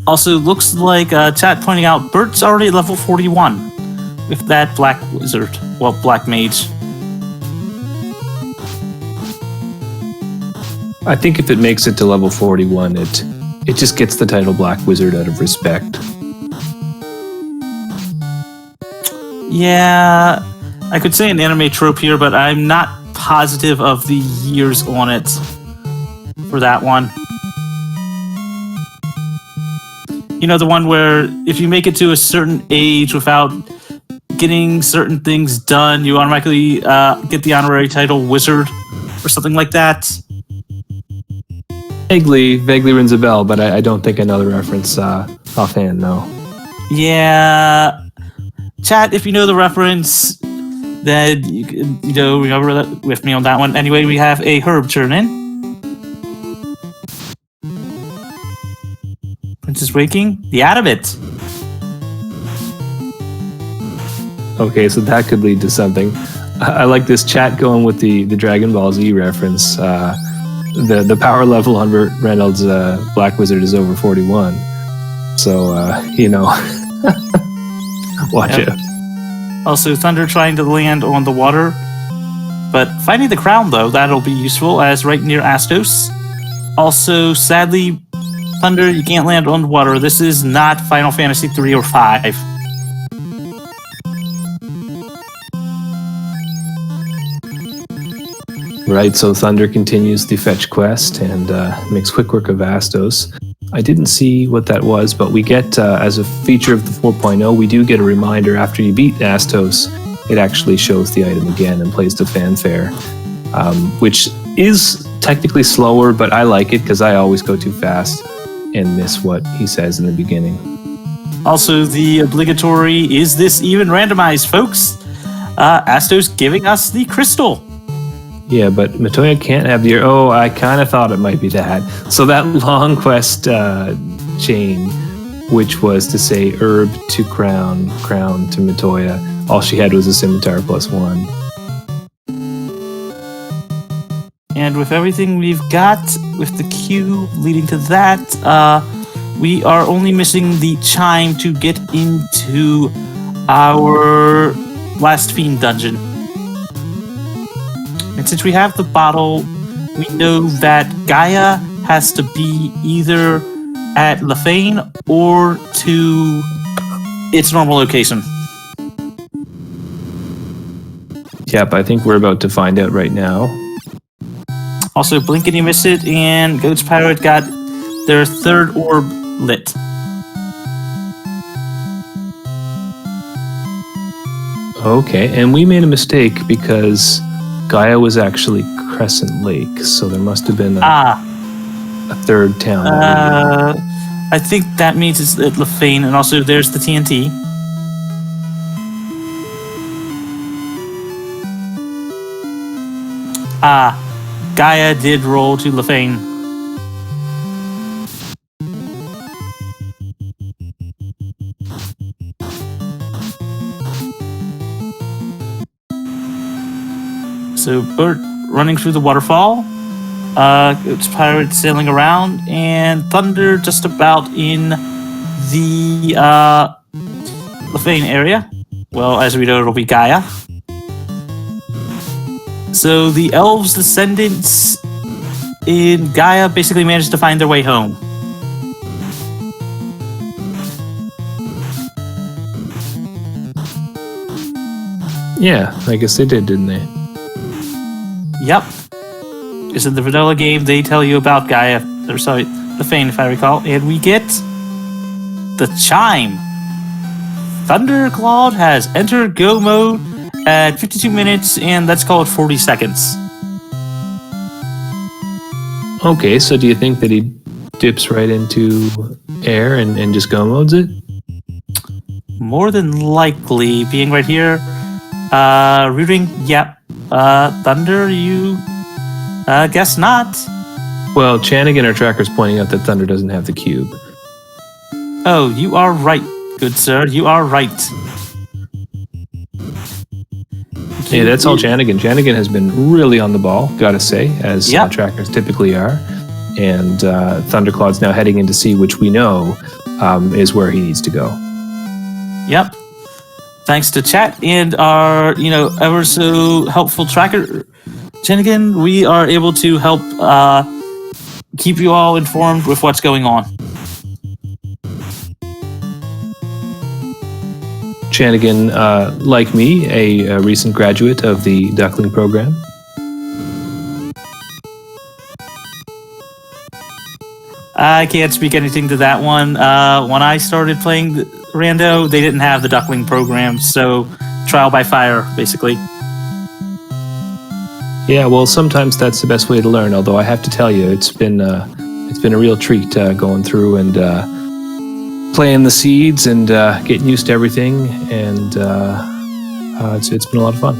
Also, looks like chat pointing out Bert's already at level 41 with that black wizard, well, black mage. I think if it makes it to level 41, it just gets the title Black Wizard out of respect. Yeah, I could say an anime trope here, but I'm not positive of the years on it for that one. You know, the one where if you make it to a certain age without getting certain things done, you automatically get the honorary title wizard or something like that. Vaguely rings a bell, but I don't think I know the reference offhand, no. Yeah. Chat, if you know the reference, then you know, remember that with me on that one. Anyway, we have a herb turn in. Princess Waking, the Adamant. Okay, so that could lead to something. I like this chat going with the Dragon Ball Z reference. The power level on Reynolds' Black Wizard is over 41. So, you know, watch it. Also, Thunder trying to land on the water. But finding the crown, though, that'll be useful as right near Astos. Also, sadly, Thunder, you can't land on water. This is not Final Fantasy 3 or 5. Right, so Thunder continues the fetch quest and makes quick work of Astos. I didn't see what that was, but we get, as a feature of the 4.0, we do get a reminder after you beat Astos, it actually shows the item again and plays the fanfare, which is technically slower, but I like it because I always go too fast and miss what he says in the beginning. Also, the obligatory, is this even randomized, folks? Astos giving us the crystal. Yeah, but Matoya can't have the... Oh, I kind of thought it might be that. So that long quest chain, which was to say herb to crown, crown to Matoya, all she had was a scimitar +1. And with everything we've got, with the queue leading to that, we are only missing the chime to get into our last fiend dungeon. And since we have the bottle, we know that Gaia has to be either at Lefane or to its normal location. Yep, I think we're about to find out right now. Also, Blink and You Miss It and Goat's Pirate got their third orb lit. Okay, and we made a mistake because Gaia was actually Crescent Lake, so there must have been a third town. I think that means it's at Lefane, and also there's the TNT. Gaia did roll to Lefane. So Bert running through the waterfall, Goat's Pirate sailing around, and Thunder just about in the Lefane area. Well, as we know, it'll be Gaia. So the elves' descendants in Gaia basically managed to find their way home. Yeah, I guess they did, didn't they? Yep. Because in the vanilla game, they tell you about Gaia, or sorry, Lefane, if I recall, and we get the chime. Thundercloud has entered go mode at 52 minutes, and let's call it 40 seconds. Okay, so do you think that he dips right into air and just go modes it? More than likely, being right here. Rooting, yep. Thunder, you guess not. Well, Chanigan, our tracker's pointing out that Thunder doesn't have the cube. Oh, you are right, good sir. You are right. Hey, that's all Chanigan. Chanigan has been really on the ball, gotta say, as trackers typically are. And Thundercloud's now heading in to see, which we know is where he needs to go. Yep. Thanks to chat and our, ever so helpful tracker, Chanigan, we are able to help keep you all informed with what's going on. Chanigan, like me, a recent graduate of the Duckling program. I can't speak anything to that one. When I started playing Rando, they didn't have the Duckling program, so trial by fire, basically. Yeah, well, sometimes that's the best way to learn. Although I have to tell you, it's been a real treat going through and playing the seeds and getting used to everything, and it's been a lot of fun.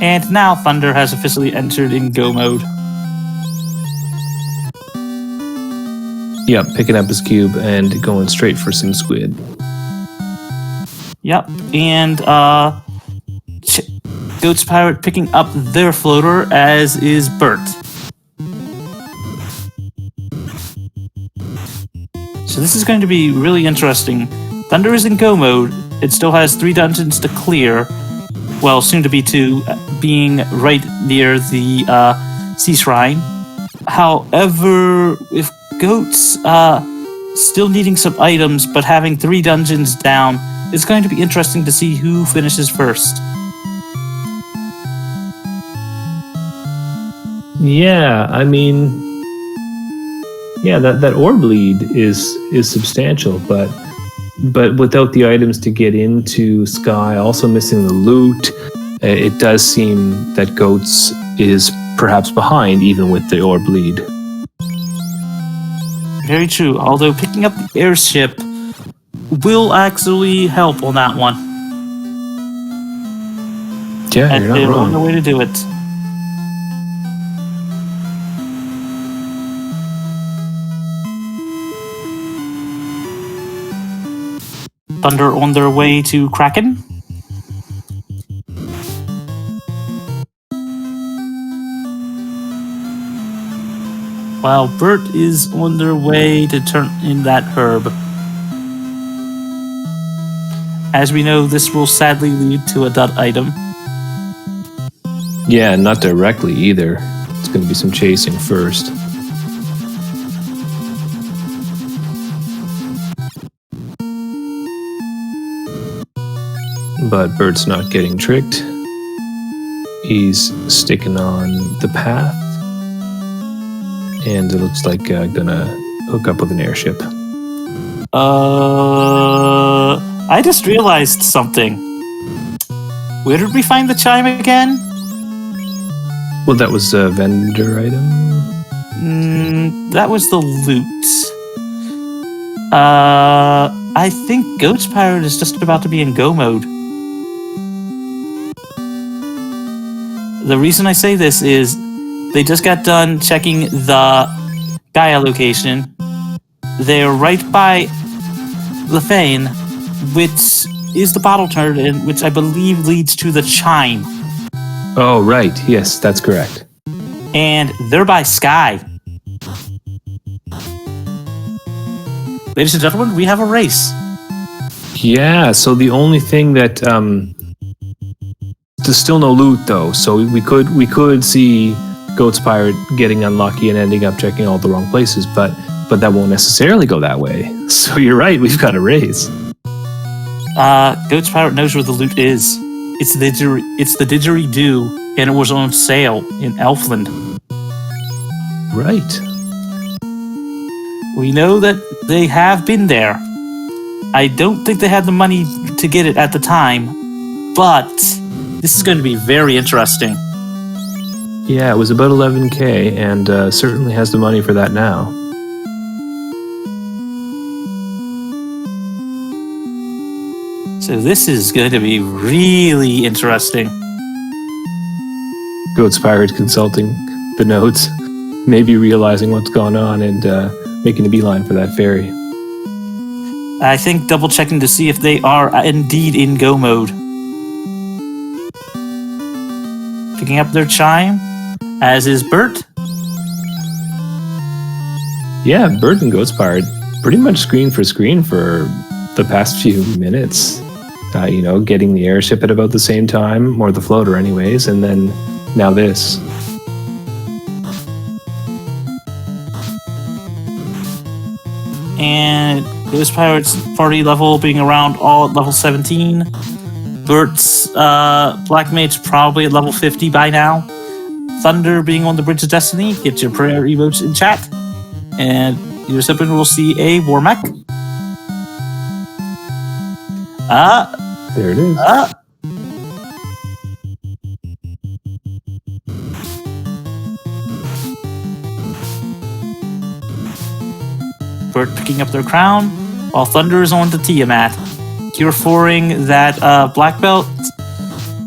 And now Thunder has officially entered in Go mode. Yep, picking up his cube and going straight for some squid. Yep, and Goat's Pirate picking up their floater, as is Bert. So this is going to be really interesting. Thunder is in Go mode. It still has 3 dungeons to clear. Well, soon to be 2, being right near the Sea Shrine. However, if Goat's still needing some items, but having 3 dungeons down, it's going to be interesting to see who finishes first. Yeah, I mean, yeah, that orb lead is substantial, but without the items to get into Sky, also missing the loot, it does seem that Goats is perhaps behind, even with the orb lead. Very true, although picking up the airship will actually help on that one. Yeah, and you're not they're wrong. on the way to do it. Thunder on their way to Kraken. While Bert is on their way to turn in that herb. As we know, this will sadly lead to a dud item. Yeah, not directly either. It's going to be some chasing first. But Bert's not getting tricked. He's sticking on the path. And it looks like gonna hook up with an airship. I just realized something. Where did we find the chime again? Well, that was a vendor item. That was the loot. I think Goat's Pirate is just about to be in Go mode. The reason I say this is they just got done checking the Gaia location. They're right by the Fane, which is the bottle turret, and which I believe leads to the chime. Oh, right. Yes, that's correct. And they're by Sky. Ladies and gentlemen, we have a race. Yeah, so the only thing that there's still no loot though, so we could see Goat's Pirate getting unlucky and ending up checking all the wrong places, but that won't necessarily go that way. So you're right, we've got a race. Goat's Pirate knows where the loot is. It's the didgeridoo, and it was on sale in Elfland. Right. We know that they have been there. I don't think they had the money to get it at the time, but this is going to be very interesting. Yeah, it was about 11K, and certainly has the money for that now. So this is going to be really interesting. Goat's Pirate consulting the notes, maybe realizing what's going on and making a beeline for that ferry. I think double checking to see if they are indeed in Go mode. Picking up their chime, as is Bert. Yeah, Bert and Goat's Pirate pretty much screen for the past few minutes. Getting the airship at about the same time, or the floater anyways, and then now this. And Ghost Pirate's party level being around all at level 17. Bert's Black Mage probably at level 50 by now. Thunder being on the Bridge of Destiny. Get your prayer emotes in chat. And your recipient will see a war mech. There it is. Bert picking up their crown, while Thunder is on to Tiamat. Cure 4ing that black belt,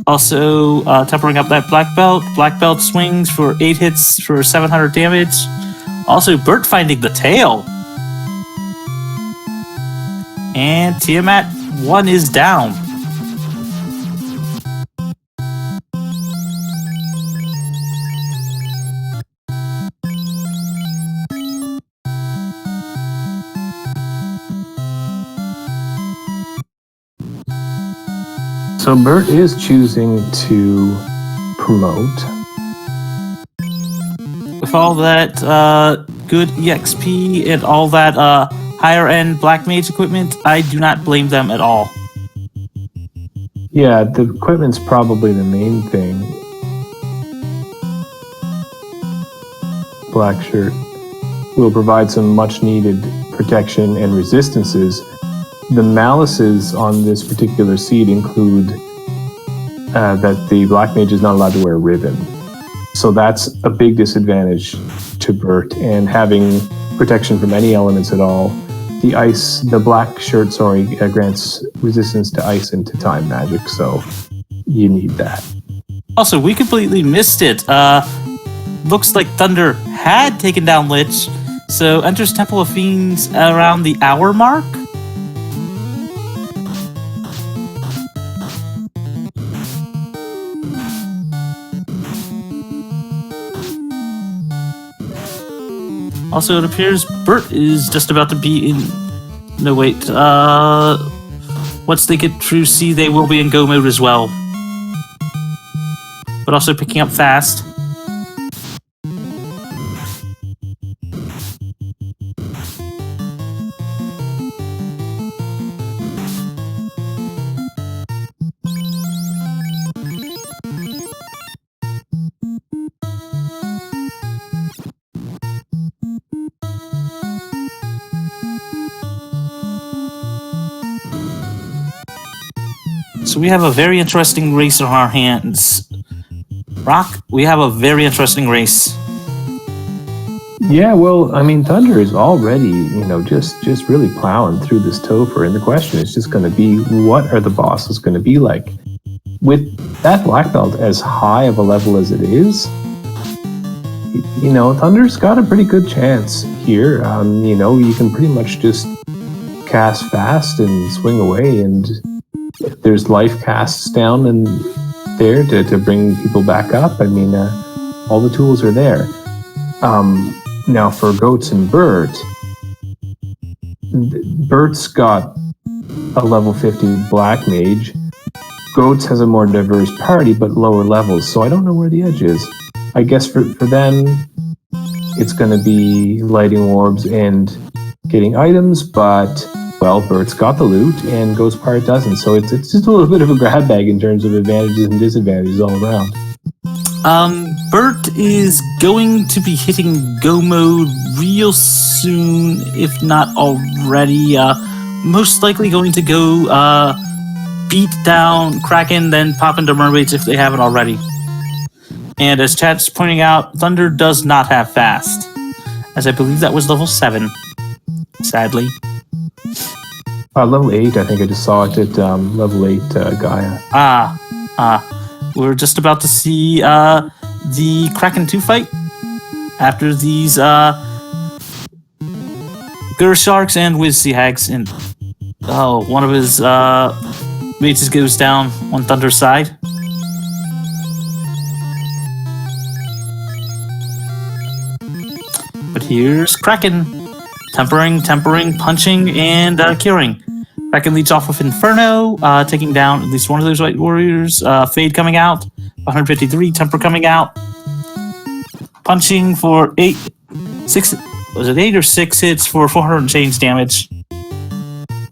also tempering up that black belt. Black belt swings for 8 hits for 700 damage. Also, Bert finding the tail. And Tiamat 1 is down. So Bert is choosing to promote. With all that good EXP and all that higher end Black Mage equipment, I do not blame them at all. Yeah, the equipment's probably the main thing. Black Shirt will provide some much needed protection and resistances. The malices on this particular seed include that the Black Mage is not allowed to wear a ribbon. So that's a big disadvantage to Bert, and having protection from any elements at all. The Black Shirt, grants resistance to ice and to time magic, so you need that. Also, we completely missed it. Looks like Thunder had taken down Lich, so enters Temple of Fiends around the hour mark. Also, it appears Bert is just about to be in... No, wait. Once they get through C, they will be in go mode as well. But also picking up fast. So we have a very interesting race on our hands. Rock, we have a very interesting race. Yeah, well, I mean, Thunder is already, just really plowing through this Topher, and the question is just going to be, what are the bosses going to be like? With that black belt as high of a level as it is, Thunder's got a pretty good chance here. You can pretty much just cast fast and swing away, and if there's life casts down and there to bring people back up, I mean, all the tools are there. Now for Goats and Bert, Bert's got a level 50 Black Mage. Goats has a more diverse party, but lower levels, so I don't know where the edge is. I guess for them, it's going to be lighting orbs and getting items, but, well, Bert's got the loot, and Ghost Pirate doesn't, so it's just a little bit of a grab bag in terms of advantages and disadvantages all around. Bert is going to be hitting go mode real soon, if not already. Most likely going to go beat down Kraken, then pop into Mermaids if they haven't already. And as chat's pointing out, Thunder does not have fast, as I believe that was level 7, sadly. Level 8, I think I just saw it at level 8 Gaia. We're just about to see the Kraken 2 fight after these Gur Sharks and Wiz Hags, and one of his mages goes down on Thunder's side. But here's Kraken, tempering, punching, and curing. Kraken leads off with Inferno, taking down at least one of those White Warriors. Fade coming out, 153, Temper coming out. Punching for 8 or 6 hits for 400 and change damage.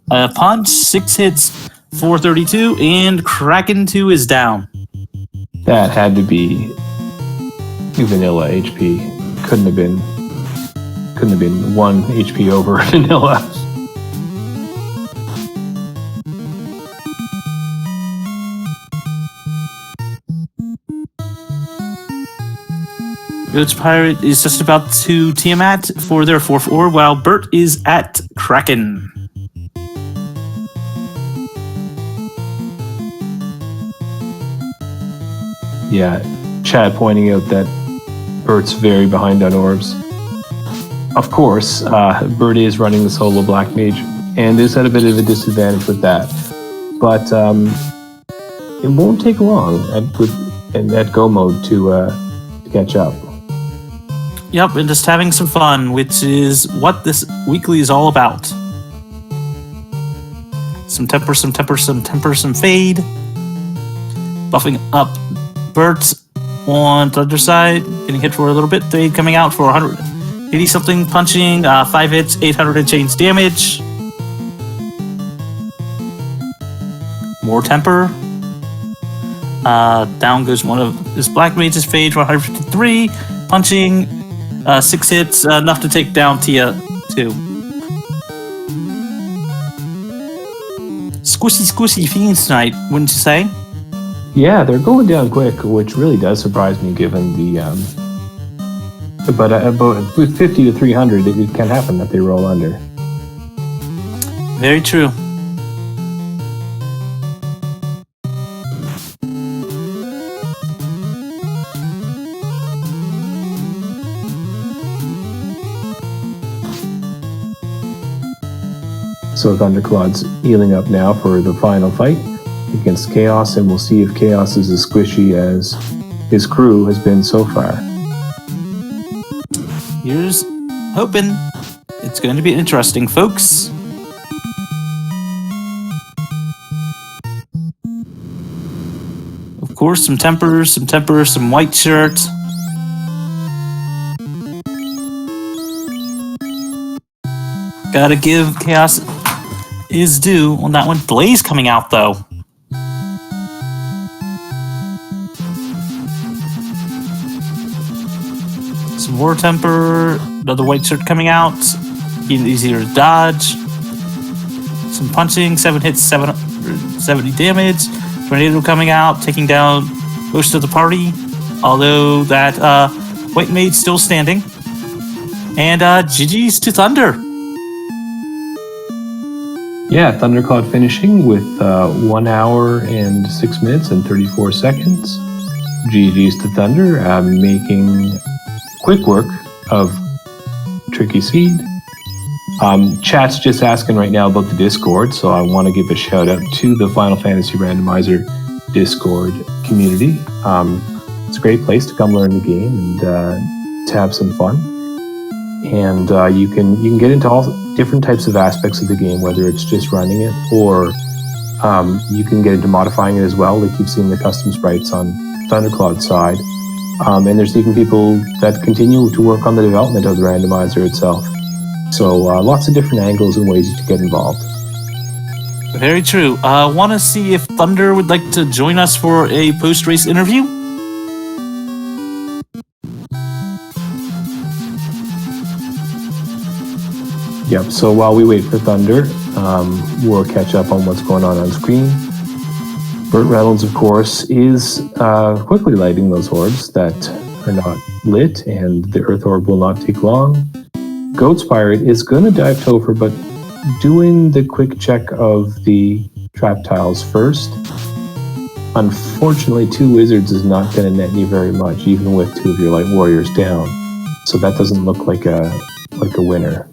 Punch, 6 hits, 432, and Kraken 2 is down. That had to be vanilla HP. Couldn't have been 1 HP over vanilla. Goat's Pirate is just about to Tiamat for their 4th orb, while Bert is at Kraken. Yeah, Chad pointing out that Bert's very behind on orbs. Of course, Bert is running the solo Black Mage, and is at a bit of a disadvantage with that. But it won't take long at Go mode to catch up. Yep, and just having some fun, which is what this weekly is all about. Some temper, some fade. Buffing up Bert on the other side, getting hit for a little bit. Fade coming out for 180 something, punching, 5 hits, 800 and change damage. More temper. Down goes one of his Black Mage's Fade, 153, punching, 6 hits, enough to take down Tia 2. Squishy fiends tonight, wouldn't you say? Yeah, they're going down quick, which really does surprise me given the... But with 50 to 300, it can happen that they roll under. Very true. So Thunderclaw's healing up now for the final fight against Chaos, and we'll see if Chaos is as squishy as his crew has been so far. Here's hoping. It's going to be interesting, folks. Of course, some temper, some white shirt. Gotta give Chaos his due on that one. Blaze coming out, though. Some more temper. Another white shirt coming out. Easier to dodge. Some punching. 7 hits, 770 damage. Tornado coming out, taking down most of the party. Although that white mage still standing. And GG's to Thunder. Yeah, Thundercloud finishing with 1 hour and 6 minutes and 34 seconds. GG's to Thunder, making quick work of Tricky Seed. Chat's just asking right now about the Discord, so I want to give a shout out to the Final Fantasy Randomizer Discord community. It's a great place to come learn the game and to have some fun. And you can get into all different types of aspects of the game, whether it's just running it or you can get into modifying it as well. Like you've seen the custom sprites on Thundercloud's side. And there's even people that continue to work on the development of the randomizer itself. So lots of different angles and ways to get involved. Very true. Want to see if Thunder would like to join us for a post-race interview? Yep, so while we wait for Thunder, we'll catch up on what's going on screen. Burt Reynolds, of course, is quickly lighting those orbs that are not lit, and the Earth Orb will not take long. Goat's Pirate is going to dive Topher, but doing the quick check of the trap tiles first. Unfortunately, 2 wizards is not going to net you very much, even with 2 of your light warriors down. So that doesn't look like a winner.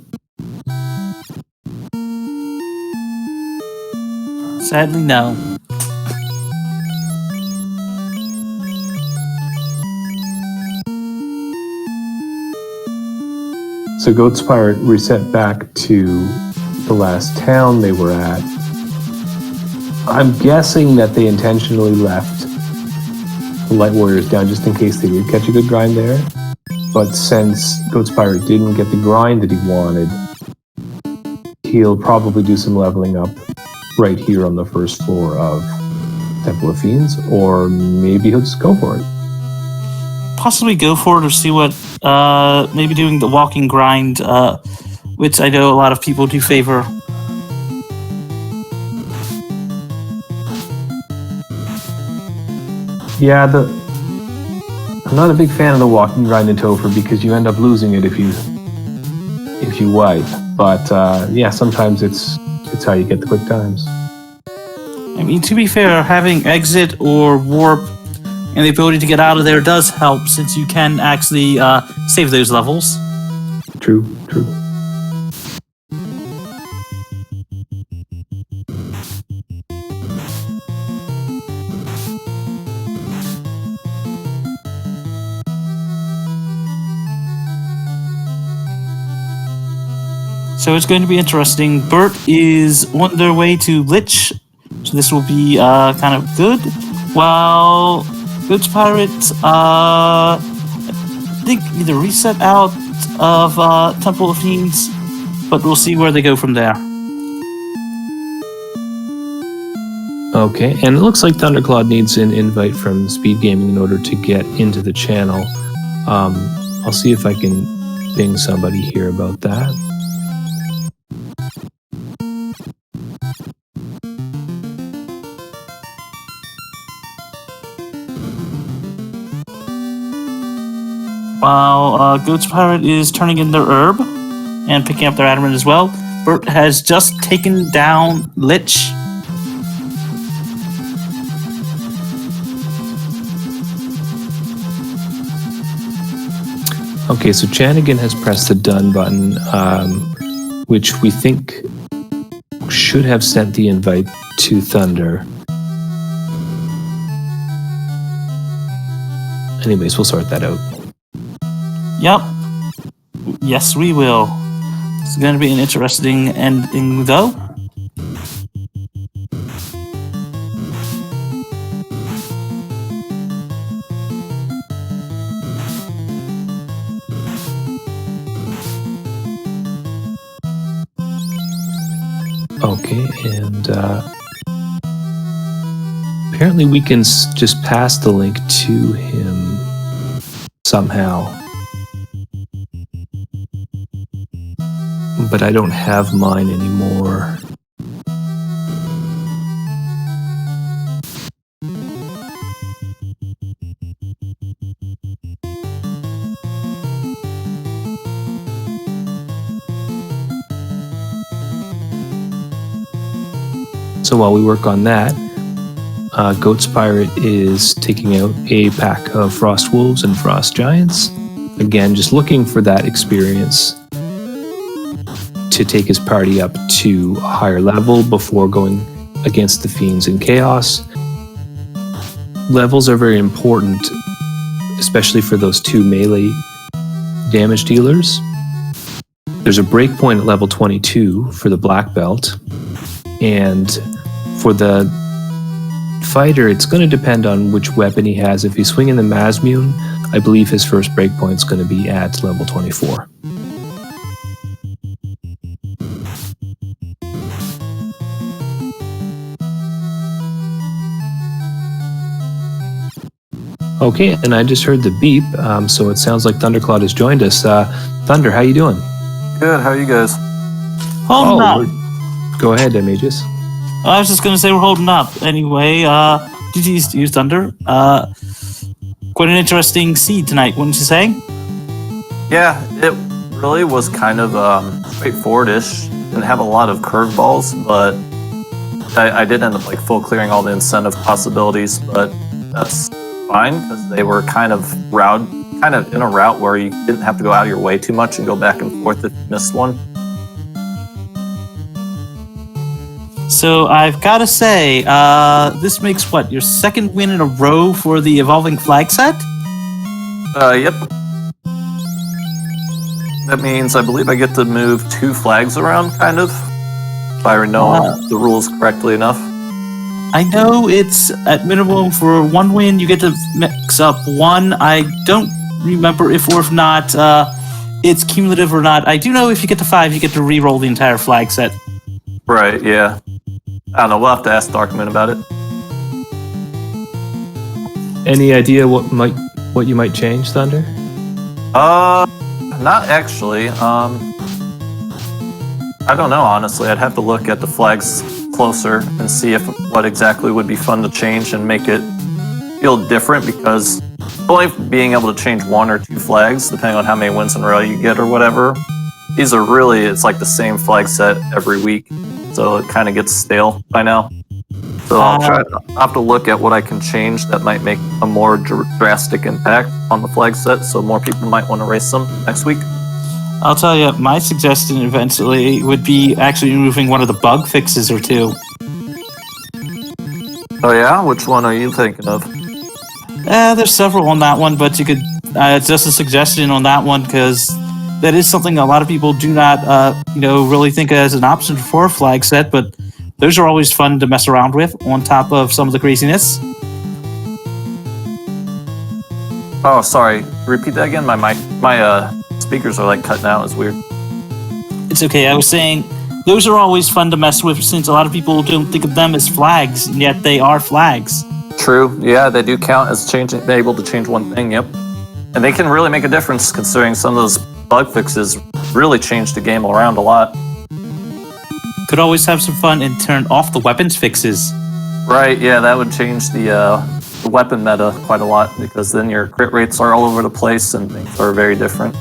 Sadly, no. So Goat's Pirate reset back to the last town they were at. I'm guessing that they intentionally left the light warriors down just in case they did catch a good grind there. But since Goat's Pirate didn't get the grind that he wanted, he'll probably do some leveling up right here on the first floor of Temple of Fiends, or maybe he'll just go for it. Possibly go for it or see what, maybe doing the walking grind, which I know a lot of people do favor. Yeah, I'm not a big fan of the walking grind in Topher because you end up losing it if you wipe. But yeah, sometimes it's how you get the quick times. I mean, to be fair, having exit or warp and the ability to get out of there does help, since you can actually save those levels. True. So it's going to be interesting. Bert is on their way to Lich, so this will be kind of good. While Goats Pirate, I think either reset out of Temple of Fiends, but we'll see where they go from there. Okay, and it looks like Thundercloud needs an invite from SpeedGaming in order to get into the channel. I'll see if I can ping somebody here about that. While Goats Pirate is turning in their herb and picking up their adamant as well, Bert has just taken down Lich. Okay, so Chanigan has pressed the done button, which we think should have sent the invite to Thunder. Anyways, we'll sort that out. Yep. Yes, we will. It's going to be an interesting ending, though. Okay, and apparently we can just pass the link to him somehow. But I don't have mine anymore. So while we work on that, Goats Pirate is taking out a pack of Frost Wolves and Frost Giants. Again, just looking for that experience to take his party up to a higher level before going against the Fiends in Chaos. Levels are very important, especially for those two melee damage dealers. There's a breakpoint at level 22 for the Black Belt, and for the fighter, it's going to depend on which weapon he has. If he's swinging the Mazmune, I believe his first breakpoint is going to be at level 24. Okay, and I just heard the beep, so it sounds like Thundercloud has joined us. Thunder, how you doing? Good, how are you guys? Holding up. Go ahead, Magus. I was just going to say we're holding up. Anyway, did you use Thunder? Quite an interesting seed tonight, wouldn't you say? Yeah, it really was kind of straightforward-ish. Didn't have a lot of curveballs, but I did end up like full clearing all the incentive possibilities, but that's fine because they were kind of in a route where you didn't have to go out of your way too much and go back and forth if you missed one. So I've got to say, this makes what, your second win in a row for the Evolving Flag set? Yep. That means I believe I get to move 2 flags around, kind of. If I know the rules correctly enough. I know it's at minimum for 1 win, you get to mix up 1. I don't remember if or if not it's cumulative or not. I do know if you get to 5, you get to re-roll the entire flag set. Right, yeah. I don't know, we'll have to ask Darkman about it. Any idea what you might change, Thunder? Not actually. I don't know, honestly. I'd have to look at the flags closer and see what exactly would be fun to change and make it feel different, because only being able to change 1 or 2 flags, depending on how many wins in a row you get or whatever, these are really, it's like the same flag set every week, so it kind of gets stale by now. So I'll have to look at what I can change that might make a more drastic impact on the flag set, so more people might want to race them next week. I'll tell you, my suggestion eventually would be actually removing one of the bug fixes or 2. Oh yeah? Which one are you thinking of? There's several on that one, but you could just a suggestion on that one, because that is something a lot of people do not, really think as an option for a flag set, but those are always fun to mess around with on top of some of the craziness. Oh, sorry. Repeat that again? My speakers are like cutting out. It's weird. It's okay. I was saying those are always fun to mess with, since a lot of people don't think of them as flags, and yet they are flags. True. Yeah, they do count as able to change 1 thing. Yep. And they can really make a difference, considering some of those bug fixes really change the game around a lot. Could always have some fun and turn off the weapons fixes. Right. Yeah, that would change the weapon meta quite a lot, because then your crit rates are all over the place and things are very different.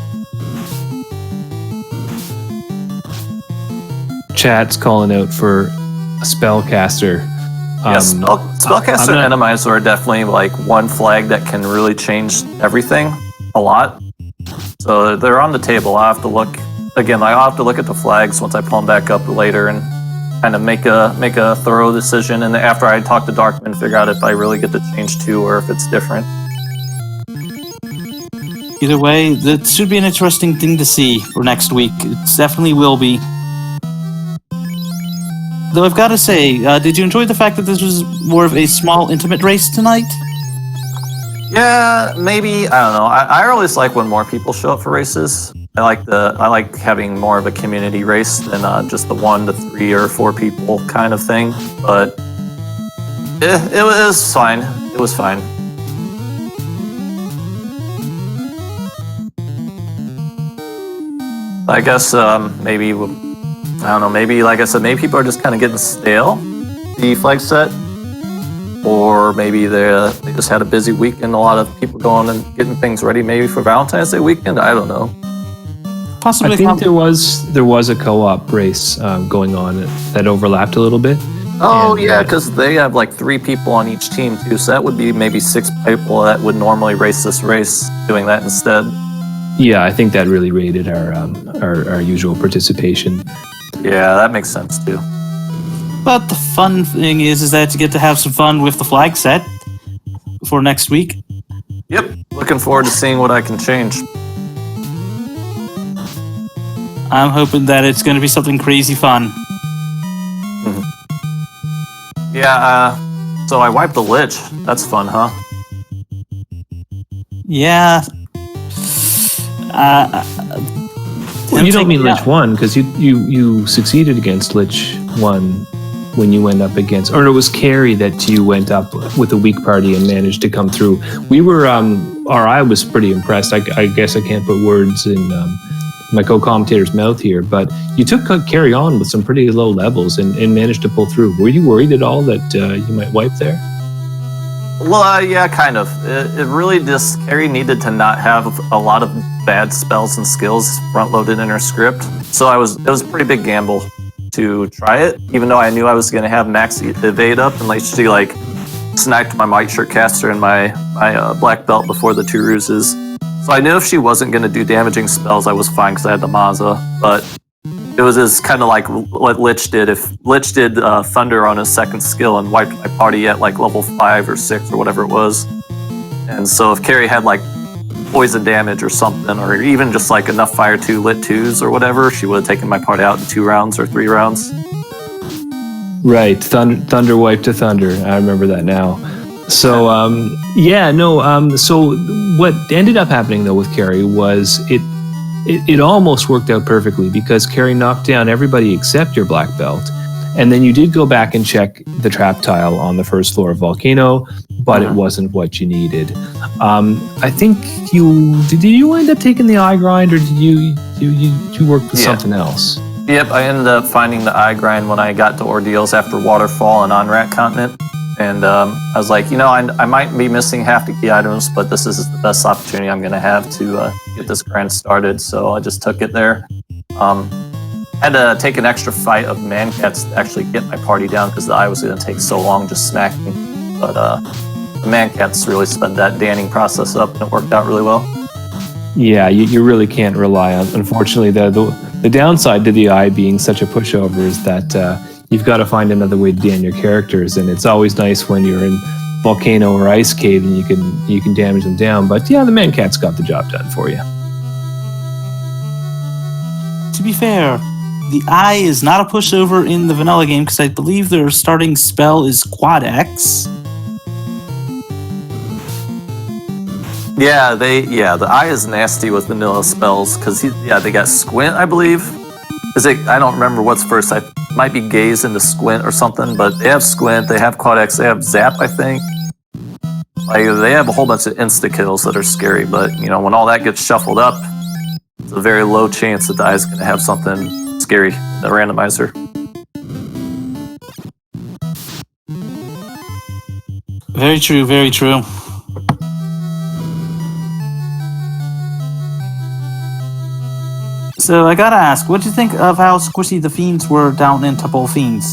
Chat's calling out for a spellcaster. Yes, Spellcaster and Randomizer are definitely like one flag that can really change everything a lot. So they're on the table. I'll have to look again. I'll have to look at the flags once I pull them back up later and kind of make a thorough decision. And after I talk to Darkman, figure out if I really get to change 2 or if it's different. Either way, that should be an interesting thing to see for next week. It definitely will be. Though I've got to say, did you enjoy the fact that this was more of a small, intimate race tonight? Yeah, maybe. I don't know. I always like when more people show up for races. I like having more of a community race than just the 1 to 3 or 4 people kind of thing. But it was fine. It was fine. I guess maybe, I don't know, maybe, like I said, maybe people are just kind of getting stale, the flag set. Or maybe they just had a busy weekend, a lot of people going and getting things ready maybe for Valentine's Day weekend. I don't know. Possibly. I think there was a co-op race going on that overlapped a little bit. Oh, yeah, because they have like 3 people on each team too, so that would be maybe 6 people that would normally race this race doing that instead. Yeah, I think that really rated our usual participation. Yeah, that makes sense too. But the fun thing is that you get to have some fun with the flag set for next week. Yep, looking forward to seeing what I can change. I'm hoping that it's going to be something crazy fun. Yeah, so I wiped the Lich. That's fun, huh? Yeah. Well, you don't mean Lich 1, because you succeeded against Lich 1 when you went up against, or it was Carrie that you went up with a weak party and managed to come through. We were, or I was pretty impressed. I guess I can't put words in my co-commentator's mouth here, but you took Carrie on with some pretty low levels and managed to pull through. Were you worried at all that you might wipe there? Well, yeah, kind of. It really just, Carrie needed to not have a lot of bad spells and skills front-loaded in her script. So it was a pretty big gamble to try it, even though I knew I was going to have max evade up, and like she like sniped my white shirt caster and my black belt before the 2 ruses. So I knew if she wasn't going to do damaging spells, I was fine because I had the Maza. But it was just kind of like what Lich did. If Lich did Thunder on his 2nd skill and wiped my party at like level 5 or 6 or whatever it was. And so if Carrie had like poison damage or something, or even just like enough Fire 2 Lit 2s or whatever, she would have taken my party out in 2 rounds or 3 rounds. Right, Thunder wipe to Thunder. I remember that now. So so what ended up happening though with Carrie was it almost worked out perfectly because Carrie knocked down everybody except your black belt. And then you did go back and check the trap tile on the first floor of Volcano, but it wasn't what you needed. I think did you wind up taking the eye grind, or did you work with something else? Yep, I ended up finding the eye grind when I got to Ordeals after Waterfall and on Rat Continent. And I was like, I might be missing half the key items, but this is the best opportunity I'm going to have to get this grind started. So I just took it there. Had to take an extra fight of Mancats to actually get my party down because the eye was going to take so long just smacking. But the Mancats really sped that danning process up, and it worked out really well. Yeah, you really can't rely on. Unfortunately, the downside to the eye being such a pushover is that you've got to find another way to dan your characters, and it's always nice when you're in Volcano or Ice Cave and you can damage them down. But yeah, the Mancats got the job done for you. To be fair, the eye is not a pushover in the vanilla game because I believe their starting spell is Quad X. Yeah, the eye is nasty with vanilla spells because they got Squint, I believe. I don't remember what's first. I might be Gaze into Squint or something, but they have Squint, they have Quad X, they have Zap, I think. Like, they have a whole bunch of insta kills that are scary, but when all that gets shuffled up, it's a very low chance that the eye is going to have something scary, the randomizer. Very true, very true. So I gotta ask, what do you think of how squishy the Fiends were down in Temple Fiends?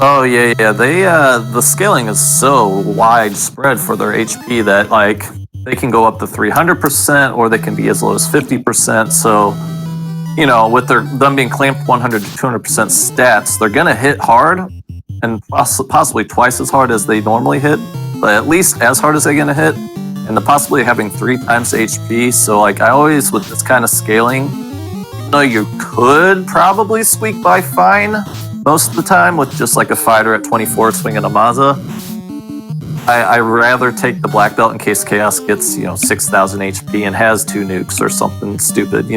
Oh yeah. The scaling is so widespread for their HP that they can go up to 300% or they can be as low as 50%. So with them being clamped 100 to 200% stats, they're gonna hit hard and possibly twice as hard as they normally hit, but at least as hard as they're gonna hit. And the possibility of having 3 times HP. So I always, with this kind of scaling, you could probably squeak by fine most of the time with just a fighter at 24 swinging a Maza. I rather take the black belt in case Chaos gets 6,000 HP and has 2 nukes or something stupid,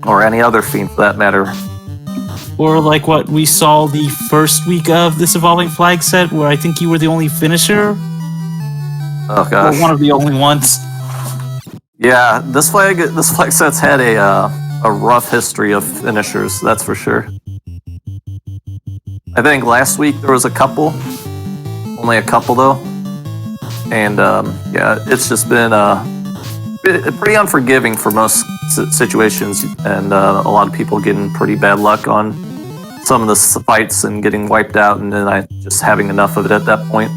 or any other fiend for that matter. Or like what we saw the first week of this Evolving Flag set, where I think you were the only finisher. Oh gosh. Or one of the only ones. Yeah, this flag set's had a rough history of finishers, that's for sure. I think last week there was a couple, only a couple though, and it's just been pretty unforgiving for most situations, and a lot of people getting pretty bad luck on some of the fights and getting wiped out, and then just having enough of it at that point.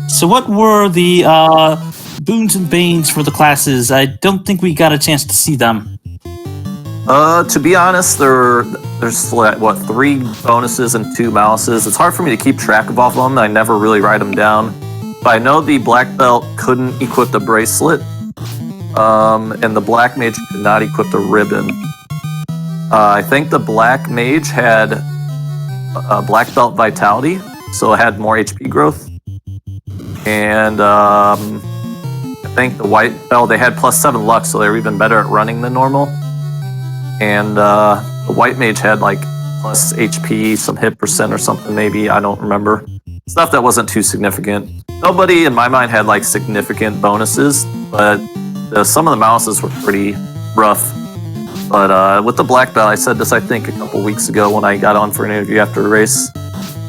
So what were the boons and banes for the classes? I don't think we got a chance to see them. To be honest, there's 3 bonuses and 2 malices. It's hard for me to keep track of all of them. I never really write them down. But I know the black belt couldn't equip the bracelet, and the black mage could not equip the ribbon. I think the black mage had black belt vitality, so it had more HP growth. And I think the white belt, they had +7 luck, so they were even better at running than normal. And the white mage had plus HP, some hit percent or something maybe, I don't remember. Stuff that wasn't too significant. Nobody in my mind had significant bonuses, but some of the malices were pretty rough. But with the black belt, I said this I think a couple weeks ago when I got on for an interview after a race.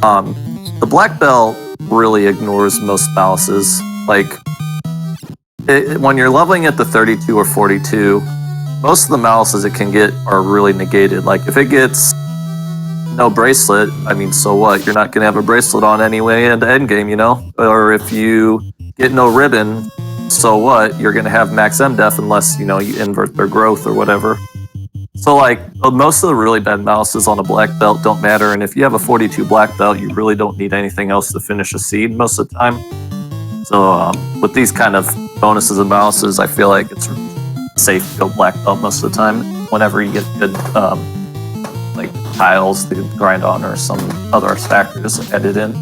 The black belt really ignores most malices. When you're leveling at the 32 or 42, most of the malices it can get are really negated. If it gets no bracelet, so what? You're not going to have a bracelet on anyway in the end game, Or if you get no ribbon, so what? You're going to have max MDef unless, you invert their growth or whatever. So, most of the really bad malices on a black belt don't matter, and if you have a 42 black belt, you really don't need anything else to finish a seed most of the time. So, with these kind of bonuses and malices, I feel like it's safe to go black belt most of the time whenever you get good, tiles to grind on or some other factors added in.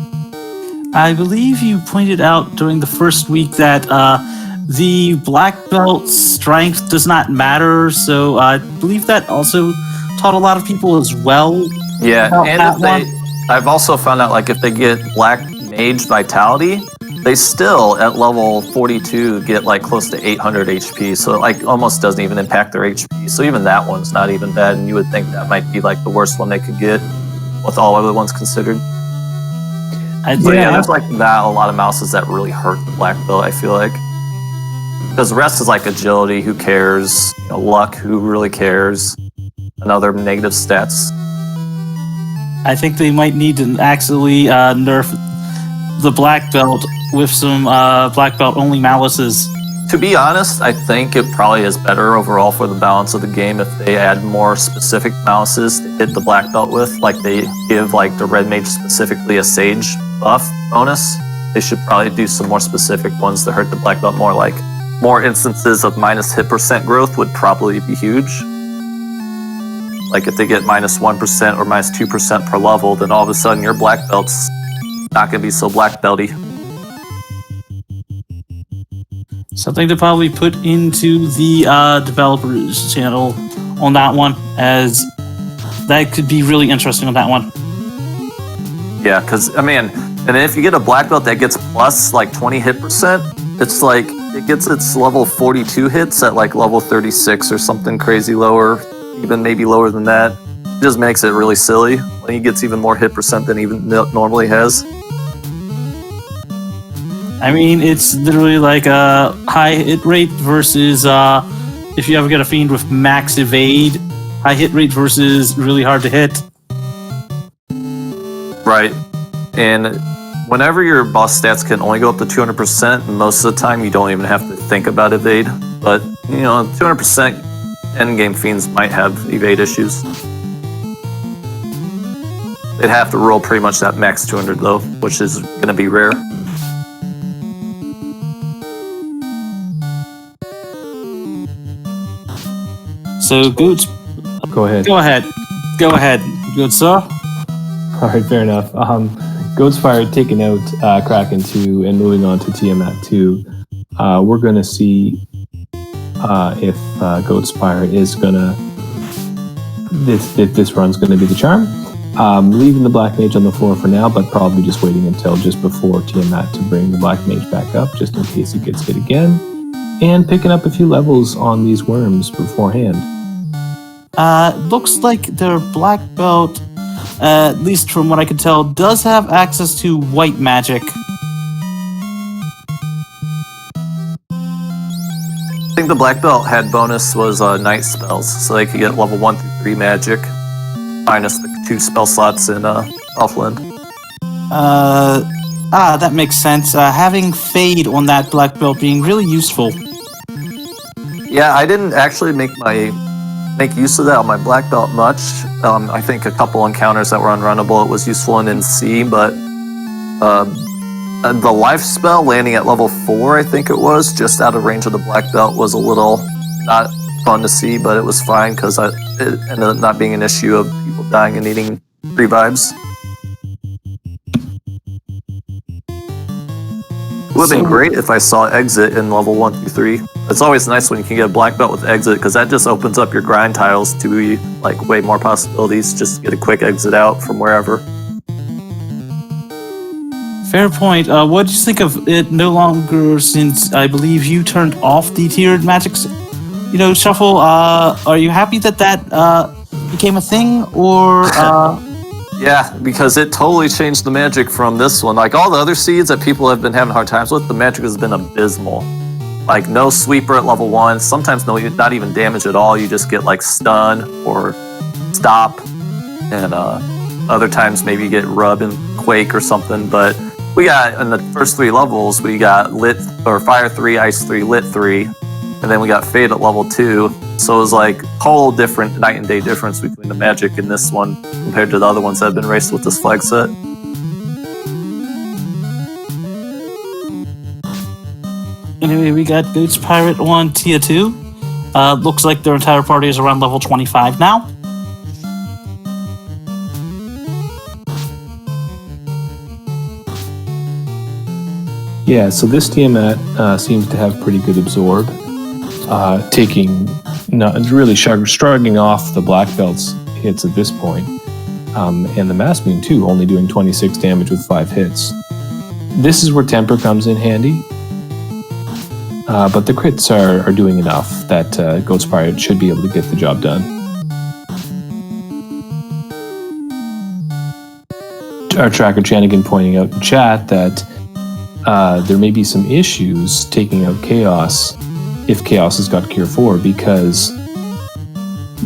I believe you pointed out during the first week that the black belt strength does not matter, so I believe that also taught a lot of people as well. Yeah, about and that if they, one. I've also found out like if they get Black Mage Vitality, they still at level 42 get like close to 800 HP, so it like almost doesn't even impact their HP. So even that one's not even bad, and you would think that might be like the worst one they could get with all other ones considered. So yeah, there's like that a lot of mouses that really hurt the black belt, I feel like. Because the rest is like agility, who cares? You know, luck, who really cares? And other negative stats. I think they might need to actually nerf the black belt with some black belt only malices. To be honest, I think it probably is better overall for the balance of the game if they add more specific malices to hit the black belt with. Like they give like the red mage specifically a sage buff bonus. They should probably do some more specific ones to hurt the black belt more. Like more instances of minus hit percent growth would probably be huge. Like if they get minus 1% or minus 2% per level, then all of a sudden your black belt's not going to be so black belty. Something to probably put into the developers channel on that one, as that could be really interesting on that one. Yeah, because, I mean, and if you get a black belt that gets plus like 20 hit percent, it's like, it gets its level 42 hits at like level 36 or something crazy lower, even maybe lower than that. It just makes it really silly when he gets even more hit percent than he even normally has. I mean, it's literally like a high hit rate versus if you ever get a fiend with max evade, high hit rate versus really hard to hit. Right. And whenever your boss stats can only go up to 200%, most of the time you don't even have to think about evade. But, you know, 200% endgame fiends might have evade issues. They'd have to roll pretty much that max 200 though, which is going to be rare. So, Goots, Go ahead. go ahead. Go ahead, good sir. All right, fair enough. Goatsfire taking out Kraken 2 and moving on to Tiamat 2. We're going to see if Goatspire is going to... If this run's going to be the charm. Leaving the Black Mage on the floor for now, but probably just waiting until just before Tiamat to bring the Black Mage back up, just in case he gets hit again. And picking up a few levels on these worms beforehand. Looks like their black belt, at least from what I can tell, does have access to white magic. I think the black belt had bonus was night spells, so they could get level 1 through 3 magic, minus the 2 spell slots in Elfland. That makes sense. Having Fade on that black belt being really useful. Yeah, I didn't actually make use of that on my black belt much. I think a couple encounters that were unrunnable it was useful in NC, but the life spell landing at level 4, I think it was, just out of range of the black belt was a little not fun to see, but it was fine because it ended up not being an issue of people dying and needing free vibes. It would have been great if I saw exit in level 1 through 3. It's always nice when you can get a black belt with exit because that just opens up your grind tiles to be like way more possibilities just to get a quick exit out from wherever. Fair point. What did you think of it no longer, since I believe you turned off the tiered magic shuffle? Are you happy that became a thing, or... Yeah, because it totally changed the magic from this one. Like all the other seeds that people have been having hard times with, the magic has been abysmal. Like no sweeper at level 1, sometimes not even damage at all, you just get like stun or stop, and other times maybe you get rub and quake or something, but we got, in the first 3 levels, we got lit, or fire 3, ice 3, lit 3, and then we got fade at level 2, so it was like whole different night and day difference between the magic in this one compared to the other ones that have been raced with this flag set. Anyway, we got Boots Pirate on tier 2. Looks like their entire party is around level 25 now. Yeah, so this Tiamat seems to have pretty good absorb, really shrugging off the black belt's hits at this point. And the Masmian too, only doing 26 damage with 5 hits. This is where Temper comes in handy. But the crits are doing enough that Ghost Pirate should be able to get the job done. Our tracker Chanigan pointing out in chat that there may be some issues taking out Chaos if Chaos has got Cure 4 because,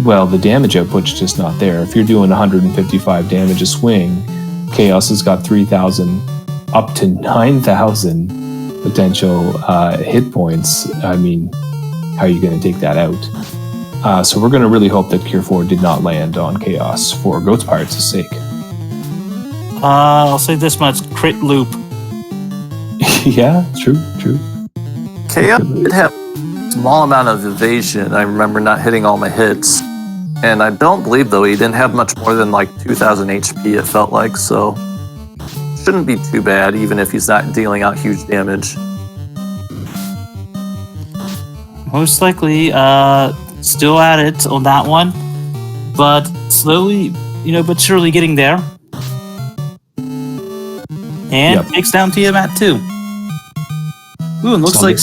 well, the damage output's just not there. If you're doing 155 damage a swing, Chaos has got 3,000 up to 9,000 potential hit points. I mean, how are you going to take that out? So we're going to really hope that Cure 4 did not land on Chaos for Ghost Pirates' sake. I'll say this much: crit loop. Yeah, true. Chaos did have a small amount of evasion. I remember not hitting all my hits. And I don't believe, though, he didn't have much more than like 2,000 HP, it felt like, so shouldn't be too bad, even if he's not dealing out huge damage. Most likely, still at it on that one, but slowly, but surely getting there. And takes down Tiamat too. Ooh, and looks like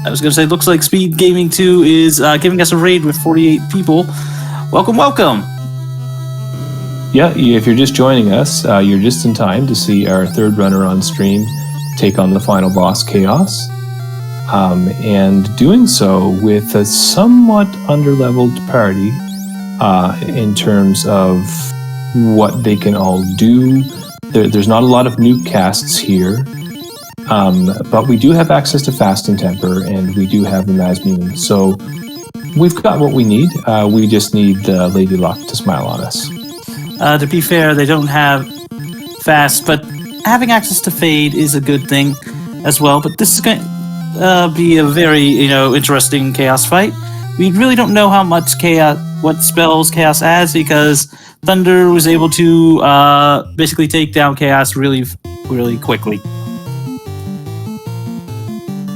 SpeedGaming 2 is giving us a raid with 48 people. Welcome. Yeah, if you're just joining us, you're just in time to see our third runner on stream take on the final boss, Chaos. And doing so with a somewhat underleveled party in terms of what they can all do. There's not a lot of nuke casts here, but we do have access to Fast and Temper, and we do have the Masmian. So we've got what we need. We just need Lady Luck to smile on us. To be fair, they don't have Fast, but having access to Fade is a good thing as well. But this is going to be a very, interesting Chaos fight. We really don't know how much what spells Chaos has, because Thunder was able to basically take down Chaos really, really quickly.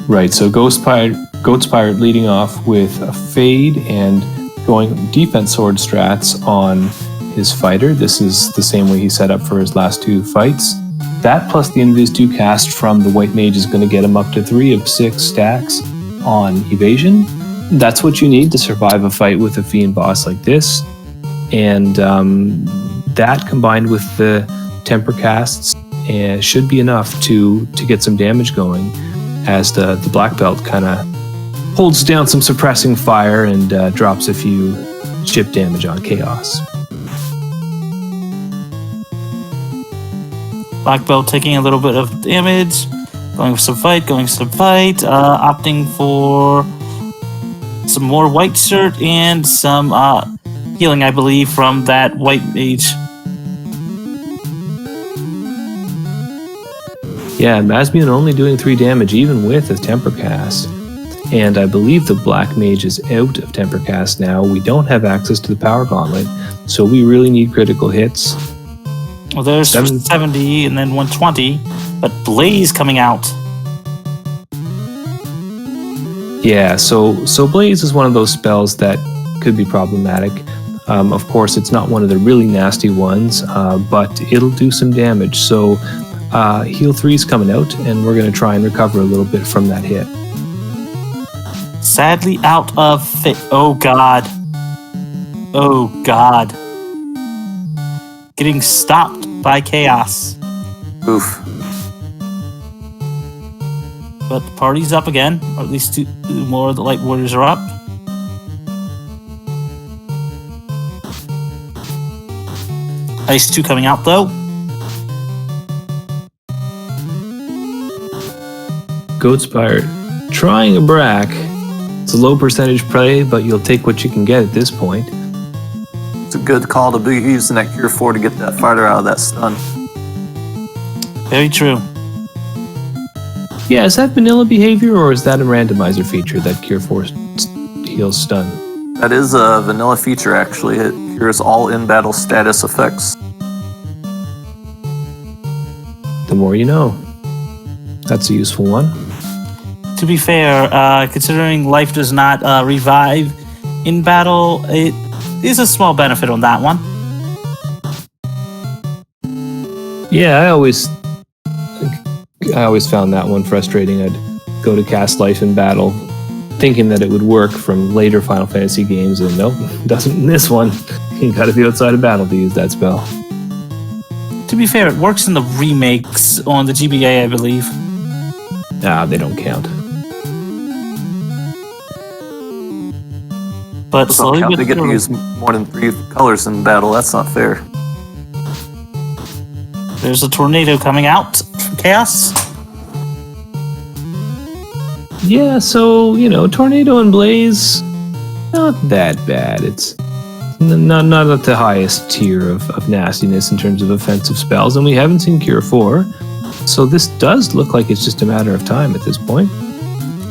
Right, so Ghost Pirate leading off with a Fade and going defense sword strats on his fighter. This is the same way he set up for his last 2 fights. That plus the Invis 2 cast from the White Mage is going to get him up to 3 of 6 stacks on evasion. That's what you need to survive a fight with a Fiend boss like this. And that combined with the Temper casts should be enough to get some damage going as the Black Belt kind of holds down some suppressing fire and drops a few chip damage on Chaos. Black Belt taking a little bit of damage, going for some fight, opting for some more white shirt and some healing, I believe, from that White Mage. Yeah, Masmian only doing 3 damage even with a Temper cast. And I believe the Black Mage is out of Temper cast now. We don't have access to the Power Gauntlet, so we really need critical hits. Well, there's 70 and then 120, but Blaze coming out. Yeah, so Blaze is one of those spells that could be problematic. Of course, it's not one of the really nasty ones, but it'll do some damage. So heal 3's coming out, and we're going to try and recover a little bit from that hit. Sadly out of fit. Oh god. Getting stopped by Chaos. Oof. But the party's up again, or at least 2 more of the Light Warriors are up. Ice 2 coming out though. Goat Pirate trying a Brack. It's a low percentage play, but you'll take what you can get at this point. It's a good call to be using that Cure 4 to get that fighter out of that stun. Very true. Yeah, is that vanilla behavior, or is that a randomizer feature that Cure 4 heals stun? That is a vanilla feature, actually. It cures all in-battle status effects. The more you know. That's a useful one. To be fair, considering life does not revive in battle, it is a small benefit on that one. Yeah, I always found that one frustrating. I'd go to cast life in battle, thinking that it would work from later Final Fantasy games, and nope, doesn't in this one. You gotta be outside of battle to use that spell. To be fair, it works in the remakes on the GBA, I believe. Ah, they don't count. But slowly but They get to surely, use more than 3 colors in battle. That's not fair. there's a tornado coming out from Chaos. Yeah, so, Tornado and Blaze, not that bad. It's not at the highest tier of nastiness in terms of offensive spells, and we haven't seen Cure 4, so this does look like it's just a matter of time at this point.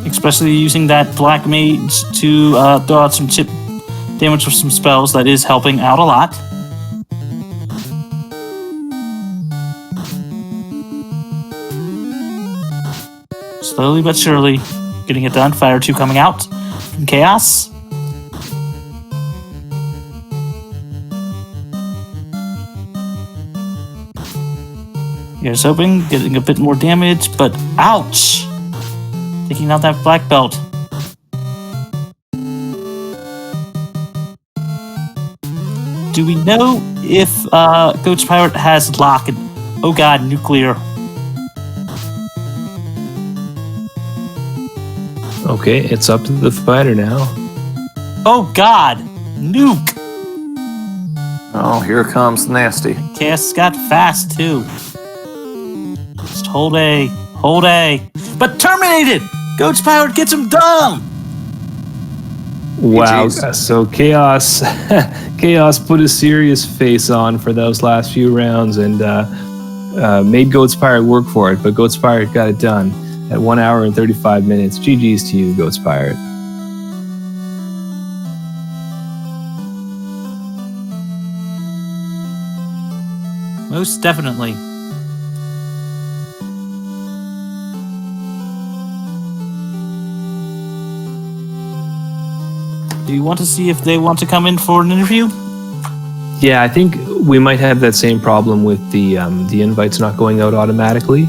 Especially using that Black Mage to throw out some chip damage with some spells. That is helping out a lot. Slowly but surely, getting it done. Fire 2 coming out from Chaos. Here's hoping, getting a bit more damage, but ouch! Taking out that black belt. Do we know if Ghost Pirate has lock? And, oh god, nuclear. Okay, it's up to the fighter now. Oh god, nuke! Oh, here comes nasty. Chaos got fast too. Just hold A. But terminated! Ghost Pirate gets him done! Wow, GGs. so Chaos put a serious face on for those last few rounds and made Goat's Pirate work for it, but Goat's Pirate got it done at 1 hour and 35 minutes. GG's to you, Goat's Pirate. Most definitely. Do you want to see if they want to come in for an interview? Yeah, I think we might have that same problem with the invites not going out automatically.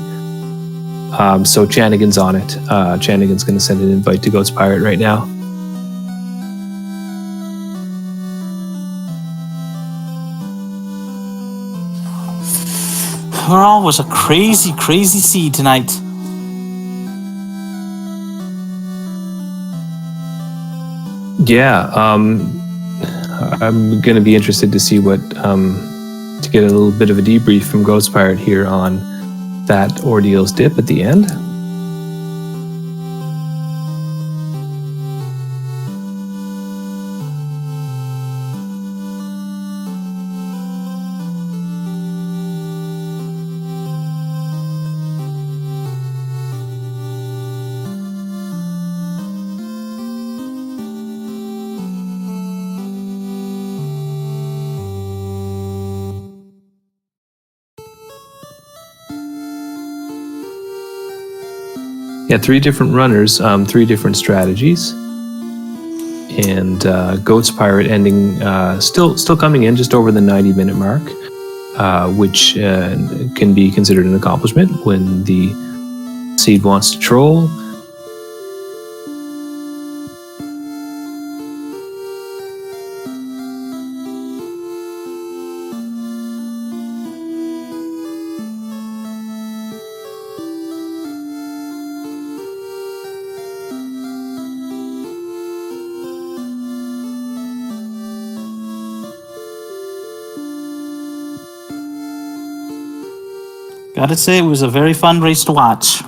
So Chanigan's on it. Chanigan's going to send an invite to Goat's Pirate right now. Overall was a crazy, crazy seed tonight. Yeah, I'm going to be interested to see to get a little bit of a debrief from Ghost Pirate here on that Ordeal's dip at the end. Yeah, 3 different runners, 3 different strategies, and Goat's Pirate ending still coming in just over the 90-minute mark, which can be considered an accomplishment when the seed wants to troll. Gotta say, it was a very fun race to watch.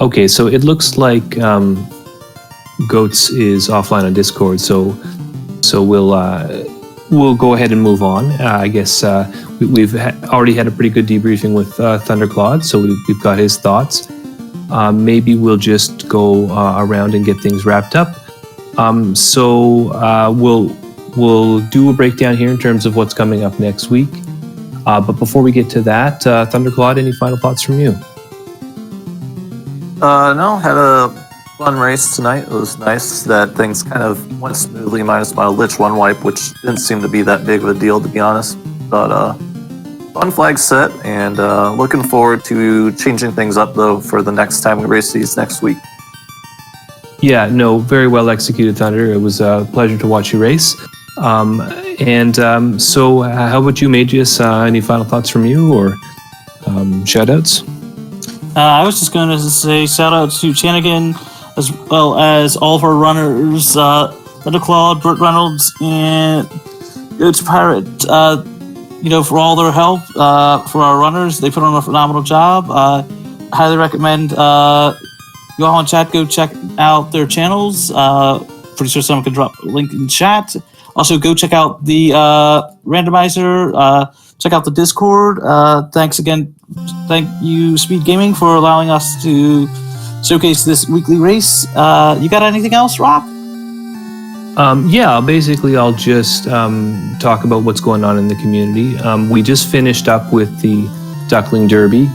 Okay, so it looks like Goats is offline on Discord, so we'll we'll go ahead and move on. I guess we've already had a pretty good debriefing with Thunderclaude, so we've got his thoughts. Maybe we'll just go around and get things wrapped up. We'll do a breakdown here in terms of what's coming up next week. But before we get to that, Thunderclaude, any final thoughts from you? No, had a fun race tonight. It was nice that things kind of went smoothly, minus my Lich 1 wipe, which didn't seem to be that big of a deal, to be honest. But fun flag set, and looking forward to changing things up, though, for the next time we race these next week. Yeah, no, very well executed, Thunder. It was a pleasure to watch you race. So how about you, Magius? Any final thoughts from you or shout-outs? I was just going to say shout out to Chanigan, as well as all of our runners, Thunderclaude, Burt Reynolds, and Goats Pirate, for all their help for our runners. They put on a phenomenal job. Highly recommend you all in chat go check out their channels. Pretty sure someone can drop a link in chat. Also, go check out the Randomizer. Check out the Discord. Thanks again. Thank you, SpeedGaming, for allowing us to showcase this weekly race. You got anything else, Rock? Basically, I'll just talk about what's going on in the community. We just finished up with the Duckling Derby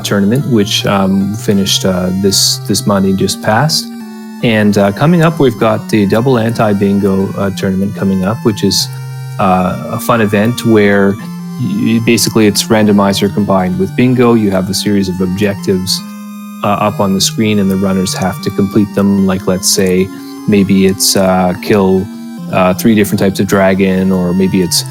tournament, which finished this Monday just passed. And coming up, we've got the Double Anti-Bingo tournament coming up, which is a fun event where basically it's randomizer combined with bingo. You have a series of objectives up on the screen, and the runners have to complete them. Like, let's say, maybe it's kill 3 different types of dragon, or maybe it's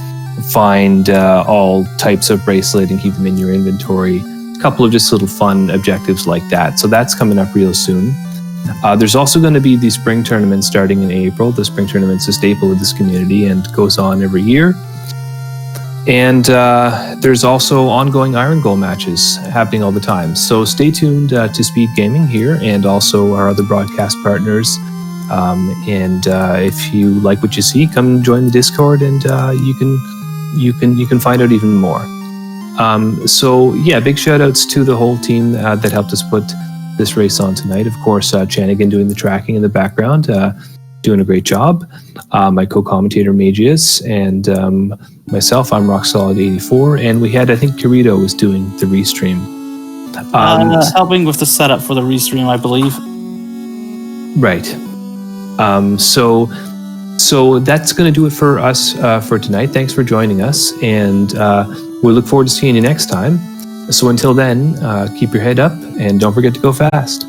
find all types of bracelet and keep them in your inventory. A couple of just little fun objectives like that. So that's coming up real soon. There's also going to be the spring tournament starting in April. The spring tournament's a staple of this community and goes on every year. And there's also ongoing Iron Goal matches happening all the time. So stay tuned to SpeedGaming here and also our other broadcast partners. If you like what you see, come join the Discord, and you can find out even more. Big shout outs to the whole team that helped us put this race on tonight. Of course, Chanigan doing the tracking in the background, doing a great job. My co-commentator Magius, and myself, I'm RockSolid84, and we had, I think, Kirito was doing the restream. Helping with the setup for the restream, I believe. Right. So that's going to do it for us for tonight. Thanks for joining us, and we look forward to seeing you next time. So until then, keep your head up and don't forget to go fast.